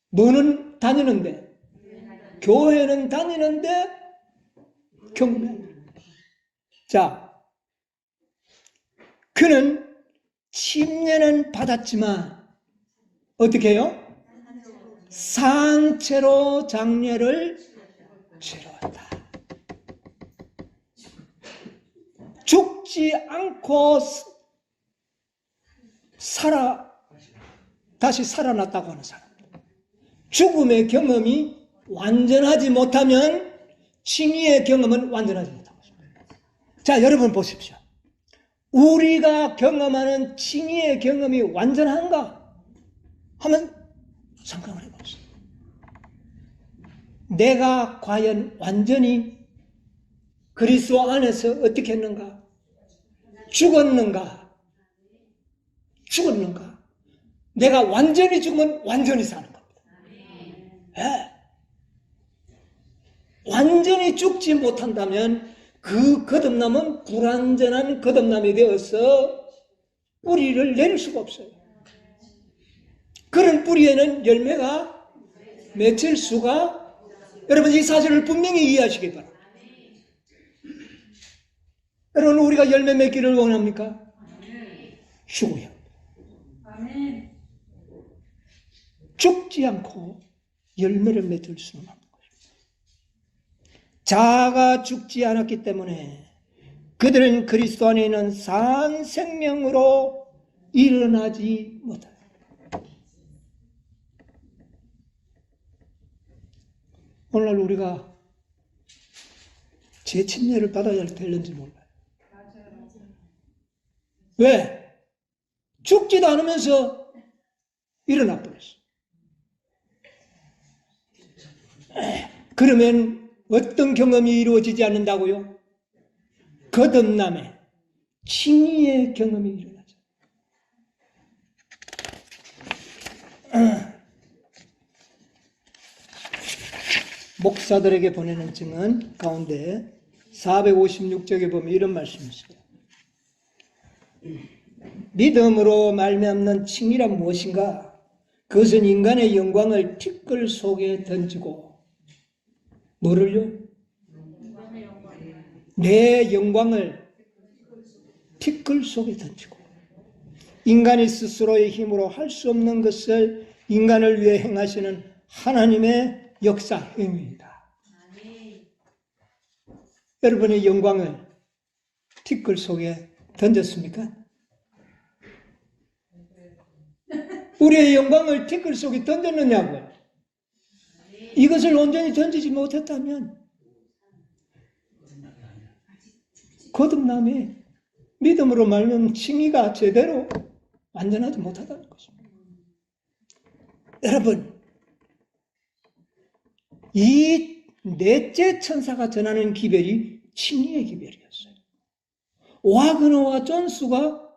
너는 다니는데, 교회는 다니는데 경험이 안 일어났다. 자, 그는 침례는 받았지만 어떻게 해요? 상체로 장례를 치렀다. 죽지 않고 다시 살아났다고 하는 사람. 죽음의 경험이 완전하지 못하면 칭의의 경험은 완전하지 못하고 있습니다. 자, 여러분 보십시오. 우리가 경험하는 칭의의 경험이 완전한가? 하면 생각을 해봅시다. 내가 과연 완전히 그리스도 안에서 어떻게 했는가? 죽었는가? 내가 완전히 죽으면 완전히 사는 겁니다. 네. 완전히 죽지 못한다면 그 거듭남은 불완전한 거듭남이 되어서 뿌리를 내릴 수가 없어요. 그런 뿌리에는 열매가 맺힐 수가, 여러분 이 사실을 분명히 이해하시기 바랍니다. 여러분 우리가 열매 맺기를 원합니까? 죽어야. 아멘. 죽지 않고 열매를 맺을 수는 없는 것입니다. 자아가 죽지 않았기 때문에 그들은 그리스도 안에 있는 산 생명으로 일어나지 못합니다. 오늘날 우리가 재침례를 받아야 되는지 몰라요. 왜? 죽지도 않으면서 일어나 버렸어. 그러면 어떤 경험이 이루어지지 않는다고요? 거듭남의 칭의의 경험이 일어나죠. 목사들에게 보내는 증언 가운데 456쪽에 보면 이런 말씀이 있어요. 믿음으로 말미암는 칭의란 무엇인가? 그것은 인간의 영광을 티끌 속에 던지고 뭐를요? 내 영광을 티끌 속에 던지고 인간이 스스로의 힘으로 할 수 없는 것을 인간을 위해 행하시는 하나님의 역사 행위이다. 여러분의 영광을 티끌 속에 던졌습니까? 우리의 영광을 티끌 속에 던졌느냐고요? 이것을 온전히 던지지 못했다면 거듭남의 믿음으로 말미암은 칭의가 제대로 완전하지 못하다는 것입니다. 여러분, 이 넷째 천사가 전하는 기별이 칭의의 기별이었어요. 와그너와 존스가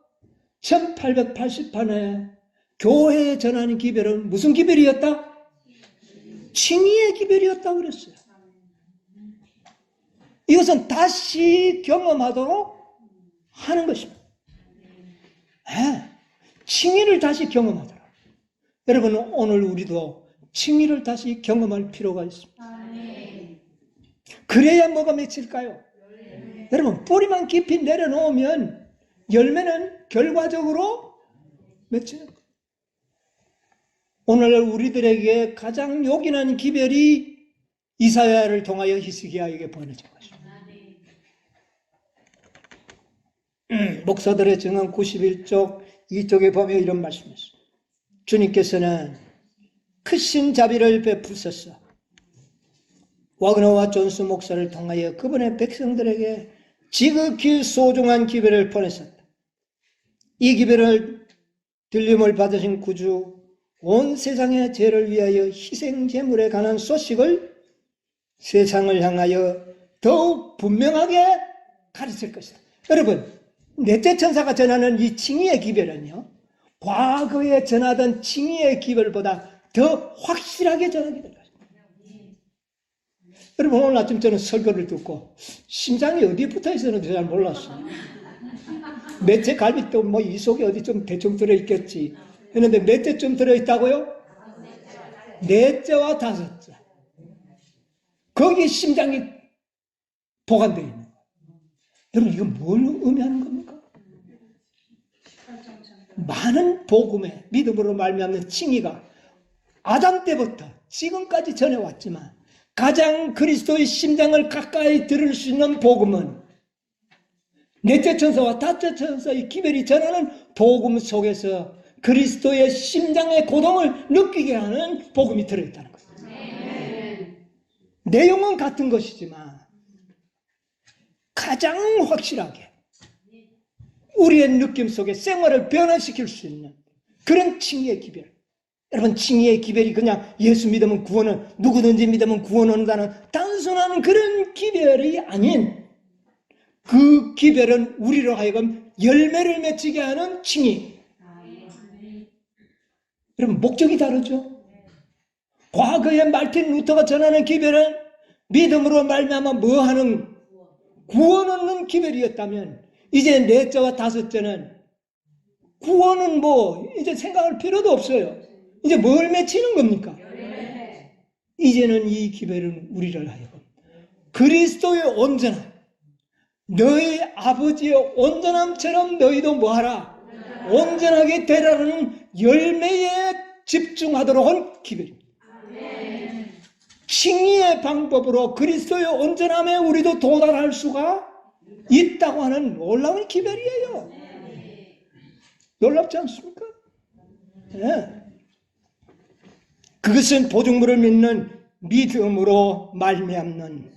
1888년에 교회에 전하는 기별은 무슨 기별이었다? 칭의의 기별이었다고 그랬어요. 이것은 다시 경험하도록 하는 것입니다. 네. 칭의를 다시 경험하도록. 여러분, 오늘 우리도 칭의를 다시 경험할 필요가 있습니다. 그래야 뭐가 맺힐까요? 여러분, 뿌리만 깊이 내려놓으면 열매는 결과적으로 맺히는 거예요. 오늘 우리들에게 가장 요긴한 기별이 이사야를 통하여 히스기야에게 보내진 것입니다. 목사들의 증언 91쪽 2쪽에 보면 이런 말씀이 있습니다. 주님께서는 크신 자비를 베푸셔서 와그너와 존스 목사를 통하여 그분의 백성들에게 지극히 소중한 기별을 보내셨다. 이 기별을 들림을 받으신 구주, 온 세상의 죄를 위하여 희생 제물에 관한 소식을 세상을 향하여 더욱 분명하게 가르칠 것이다. 여러분, 넷째 천사가 전하는 이 칭의의 기별은요, 과거에 전하던 칭의의 기별보다 더 확실하게 전하게 될 것입니다. 여러분, 오늘 아침 저는 설교를 듣고 심장이 어디에 붙어 있었는지 잘 몰랐어요. 넷째 갈비뼈 뭐 이 속에 어디 좀 대충 들어있겠지 했는데 넷째쯤 들어있다고요? 넷째와 다섯째. 거기에 심장이 보관되어 있는 거예요. 여러분, 이건 뭘 의미하는 겁니까? 많은 복음의 믿음으로 말미암는 칭의가 아담 때부터 지금까지 전해왔지만 가장 그리스도의 심장을 가까이 들을 수 있는 복음은 넷째 천사와 다섯째 천사의 기별이 전하는 복음 속에서 그리스도의 심장의 고동을 느끼게 하는 복음이 들어있다는 거예요. 내용은 같은 것이지만 가장 확실하게 우리의 느낌 속에 생활을 변화시킬 수 있는 그런 칭의의 기별. 여러분, 칭의의 기별이 그냥 예수 믿으면 구원은, 누구든지 믿으면 구원 온다는 단순한 그런 기별이 아닌, 그 기별은 우리로 하여금 열매를 맺히게 하는 칭의. 여러분, 목적이 다르죠? 과거에 말틴 루터가 전하는 기별은 믿음으로 말미암아 뭐 하는 구원 얻는 기별이었다면, 이제 넷째와 다섯째는 구원은 뭐 이제 생각할 필요도 없어요. 이제 뭘 맺히는 겁니까? 이제는 이 기별은 우리를 하여금 그리스도의 온전함, 너희 아버지의 온전함처럼 너희도 뭐하라? 온전하게 되라는 열매에 집중하도록 한 기별입니다. 칭의의 방법으로 그리스도의 온전함에 우리도 도달할 수가 있다고 하는 놀라운 기별이에요. 놀랍지 않습니까? 네. 그것은 보증물을 믿는 믿음으로 말미암는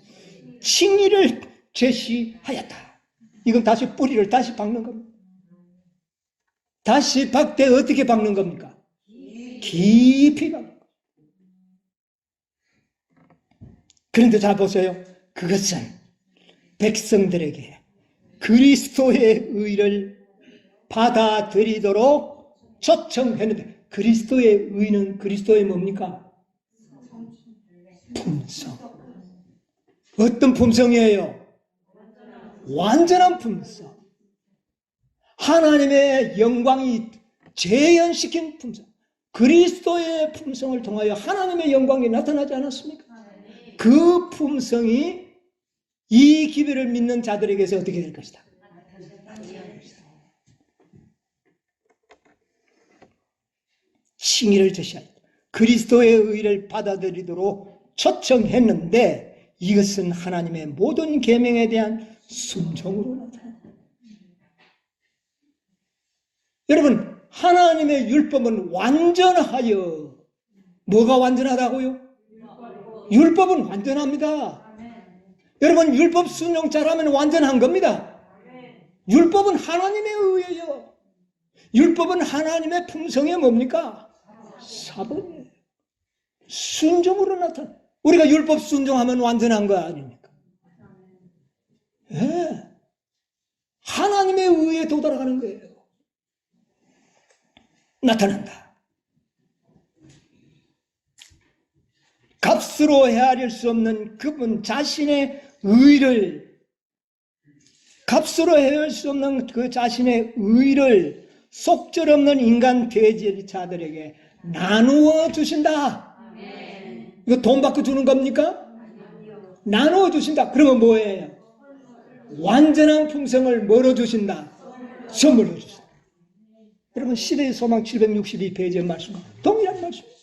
칭의를 제시하였다. 이건 다시 뿌리를 다시 박는 겁니다. 다시 박되 어떻게 박는 겁니까? 깊이 박는 겁니다. 그런데 잘 보세요. 그것은 백성들에게 그리스도의 의를 받아들이도록 초청했는데, 그리스도의 의는 그리스도의 뭡니까? 품성. 어떤 품성이에요? 완전한 품성. 하나님의 영광이 재현시킨 품성. 그리스도의 품성을 통하여 하나님의 영광이 나타나지 않았습니까? 그 품성이 이 기별을 믿는 자들에게서 어떻게 될 것이다? 칭의를 제시하였다. 그리스도의 의를 받아들이도록 초청했는데, 이것은 하나님의 모든 계명에 대한 순종으로 나타납니다. 여러분, 하나님의 율법은 완전하여, 뭐가 완전하다고요? 율법은 완전합니다. 여러분, 율법 순종 잘하면 완전한 겁니다. 율법은 하나님의 의예요. 율법은 하나님의 품성이 뭡니까? 사본이에요. 순종으로 나타나. 우리가 율법 순종하면 완전한 거 아닙니까? 네. 하나님의 의에 도달하는 거예요. 나타난다. 값으로 헤아릴 수 없는 그분 자신의 의를, 값으로 헤아릴 수 없는 그 자신의 의를 속절없는 인간 대제자들에게 나누어 주신다. 이거 돈 받고 주는 겁니까? 나누어 주신다. 그러면 뭐예요? 완전한 풍성을 뭐로 주신다? 선물로 주신다. 여러분, 시대의 소망 762페이지의 말씀과 동일한 말씀입니다.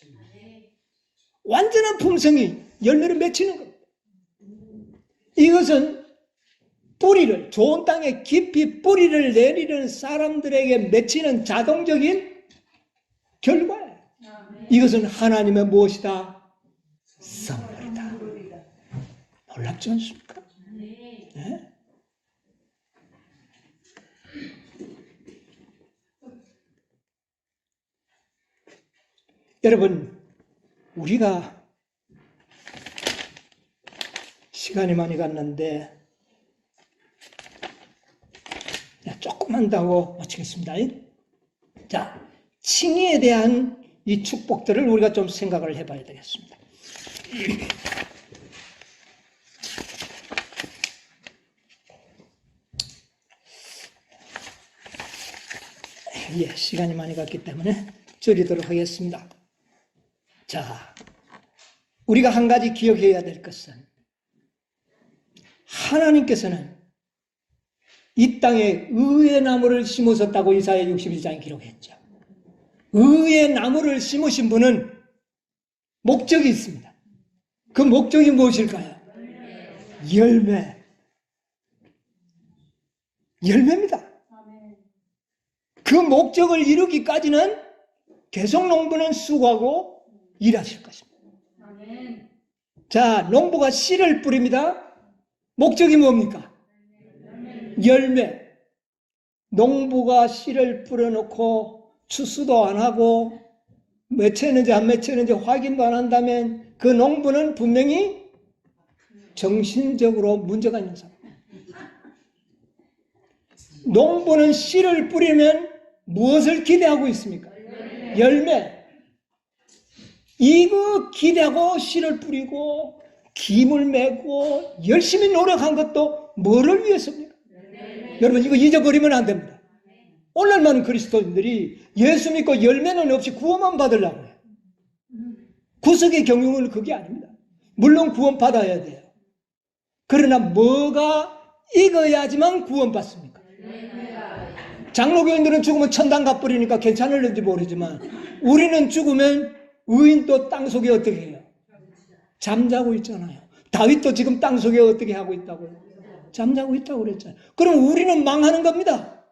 완전한 풍성이 열매를 맺히는 겁니다. 이것은 뿌리를, 좋은 땅에 깊이 뿌리를 내리는 사람들에게 맺히는 자동적인 결과예요. 이것은 하나님의 무엇이다? 선물이다. 놀랍지 않습니까? 네? 여러분, 우리가 시간이 많이 갔는데 조금만 더 하고 마치겠습니다. 자, 칭의에 대한 이 축복들을 우리가 좀 생각을 해봐야 되겠습니다. 예, 시간이 많이 갔기 때문에 줄이도록 하겠습니다. 자, 우리가 한 가지 기억해야 될 것은 하나님께서는 이 땅에 의의 나무를 심으셨다고 이사야 61장에 기록했죠. 의의 나무를 심으신 분은 목적이 있습니다. 그 목적이 무엇일까요? 열매입니다. 그 목적을 이루기까지는 계속 농부는 수고하고 일하실 것입니다. 자, 농부가 씨를 뿌립니다. 목적이 뭡니까? 열매. 농부가 씨를 뿌려놓고 추수도 안 하고 맺혔는지 안 맺혔는지 확인도 안 한다면 그 농부는 분명히 정신적으로 문제가 있는 사람. 농부는 씨를 뿌리면 무엇을 기대하고 있습니까? 열매. 이거 기대하고 씨를 뿌리고 김을 메고 열심히 노력한 것도 뭐를 위해서입니까? 여러분, 이거 잊어버리면 안 됩니다. 오늘 많은 그리스도인들이 예수 믿고 열매는 없이 구원만 받으려고 해요. 구속의 경영은 그게 아닙니다. 물론 구원 받아야 돼요. 그러나 뭐가 익어야지만 구원 받습니까? 장로교인들은 죽으면 천당 가버리니까 괜찮을는지 모르지만 우리는 죽으면 의인도 땅속에 어떻게 해요? 잠자고 있잖아요. 다윗도 지금 땅속에 어떻게 하고 있다고요? 잠자고 있다고 그랬잖아요. 그럼 우리는 망하는 겁니다.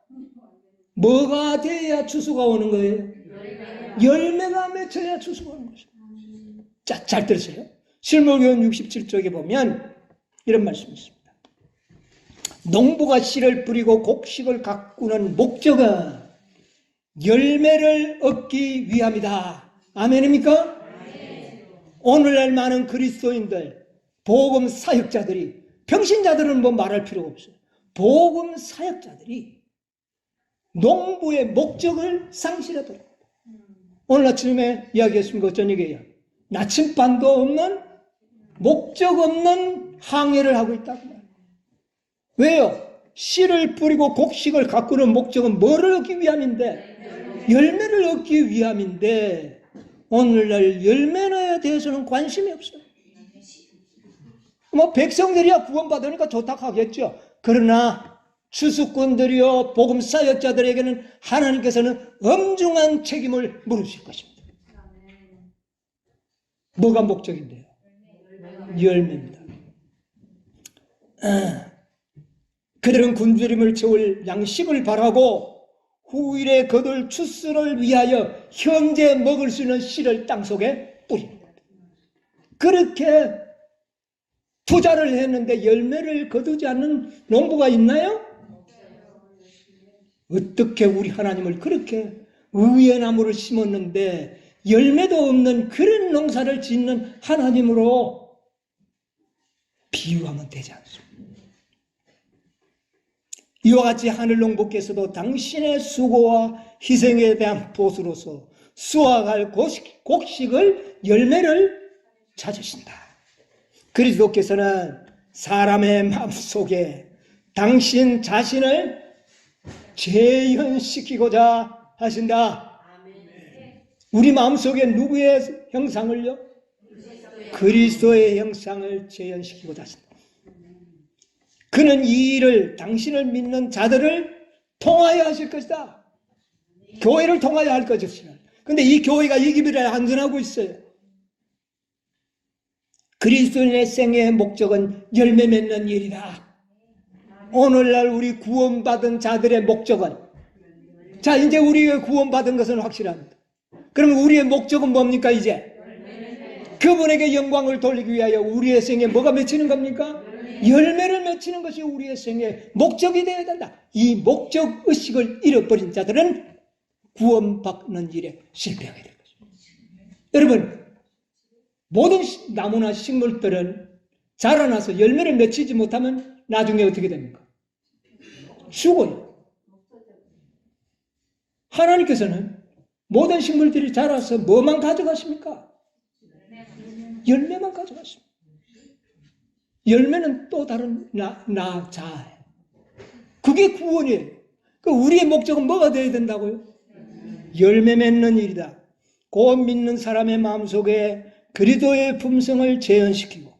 뭐가 돼야 추수가 오는 거예요? 열매가 맺혀야 추수가 오는 것입니다. 자, 잘 들으세요. 실무교훈 67쪽에 보면 이런 말씀이 있습니다. 농부가 씨를 뿌리고 곡식을 가꾸는 목적은 열매를 얻기 위함이다. 아멘입니까? 오늘날 많은 그리스도인들, 복음 사역자들이, 평신자들은 뭐 말할 필요가 없어요. 복음 사역자들이 농부의 목적을 상실하더라고요. 오늘 아침에 이야기했습니다. 어쩐 얘기예요? 나침반도 없는, 목적 없는 항해를 하고 있다고 말해요. 왜요? 씨를 뿌리고 곡식을 가꾸는 목적은 뭐를 얻기 위함인데? 열매를 얻기 위함인데 오늘날 열매에 대해서는 관심이 없어요. 뭐 백성들이야 구원받으니까 좋다 하겠죠. 그러나 추수꾼들이요 복음 사역자들에게는 하나님께서는 엄중한 책임을 물으실 것입니다. 뭐가 목적인데요? 열매입니다. 그들은 굶주림을 채울 양식을 바라고 후일에 거둘 추수를 위하여 현재 먹을 수 있는 씨를 땅속에 뿌립니다. 그렇게 투자를 했는데 열매를 거두지 않는 농부가 있나요? 어떻게 우리 하나님을 그렇게 의의 나무를 심었는데 열매도 없는 그런 농사를 짓는 하나님으로 비유하면 되지 않습니까? 이와 같이 하늘 농부께서도 당신의 수고와 희생에 대한 보수로서 수확할 곡식을 열매를 찾으신다. 그리스도께서는 사람의 마음속에 당신 자신을 재현시키고자 하신다. 우리 마음속에 누구의 형상을요? 그리스도의 형상을 재현시키고자 하신다. 그는 이 일을 당신을 믿는 자들을 통하여 하실 것이다. 교회를 통하여 할 것이다. 그런데 이 교회가 이 길을 안전하고 있어요. 그리스도인의 생애의 목적은 열매 맺는 일이다. 오늘날 우리 구원받은 자들의 목적은, 자, 이제 우리가 구원받은 것은 확실합니다. 그럼 우리의 목적은 뭡니까, 이제? 그분에게 영광을 돌리기 위하여 우리의 생에 뭐가 맺히는 겁니까? 열매를 맺히는 것이 우리의 생의 목적이 되어야 된다. 이 목적 의식을 잃어버린 자들은 구원받는 일에 실패하게 될 것입니다. 여러분, 모든 나무나 식물들은 자라나서 열매를 맺히지 못하면 나중에 어떻게 됩니까? 죽어요. 하나님께서는 모든 식물들이 자라서 뭐만 가져가십니까? 열매만 가져가십니다. 열매는 또 다른 자아예요. 그게 구원이에요. 그 우리의 목적은 뭐가 되어야 된다고요? 열매 맺는 일이다. 곧 믿는 사람의 마음속에 그리스도의 품성을 재현시키고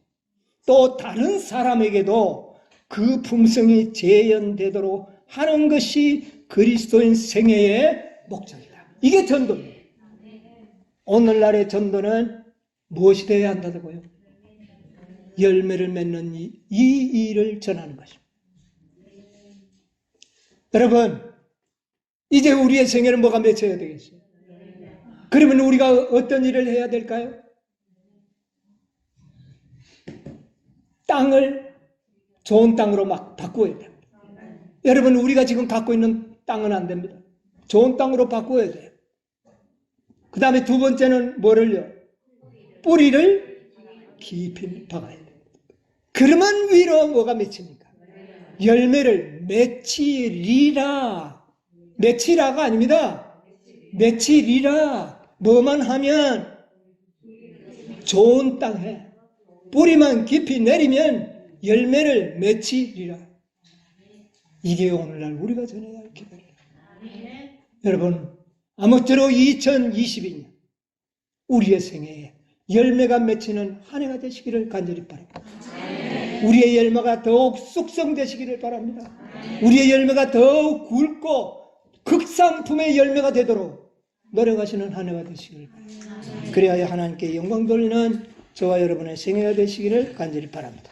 또 다른 사람에게도 그 품성이 재현되도록 하는 것이 그리스도인 생애의 목적이다. 이게 전도입니다. 오늘날의 전도는 무엇이 되어야 한다고요? 열매를 맺는 이 일을 전하는 것입니다. 여러분, 이제 우리의 생애는 뭐가 맺혀야 되겠어요? 그러면 우리가 어떤 일을 해야 될까요? 땅을 좋은 땅으로 막 바꾸어야 됩니다. 여러분, 우리가 지금 갖고 있는 땅은 안 됩니다. 좋은 땅으로 바꾸어야 돼요. 그 다음에 두 번째는 뭐를요? 뿌리를 깊이 박아야 돼요. 그러면 위로 뭐가 맺힙니까? 열매를 맺히리라. 맺히라가 아닙니다. 맺히리라. 뭐만 하면 좋은 땅에 뿌리만 깊이 내리면 열매를 맺히리라. 이게 오늘날 우리가 전해야 할 기도입니다. 여러분, 아무쪼록 2022년 우리의 생애에 열매가 맺히는 한 해가 되시기를 간절히 바랍니다. 우리의 열매가 더욱 숙성되시기를 바랍니다. 우리의 열매가 더욱 굵고 극상품의 열매가 되도록 노력하시는 한 해가 되시기를 바랍니다. 그래야 하나님께 영광 돌리는 저와 여러분의 생애가 되시기를 간절히 바랍니다.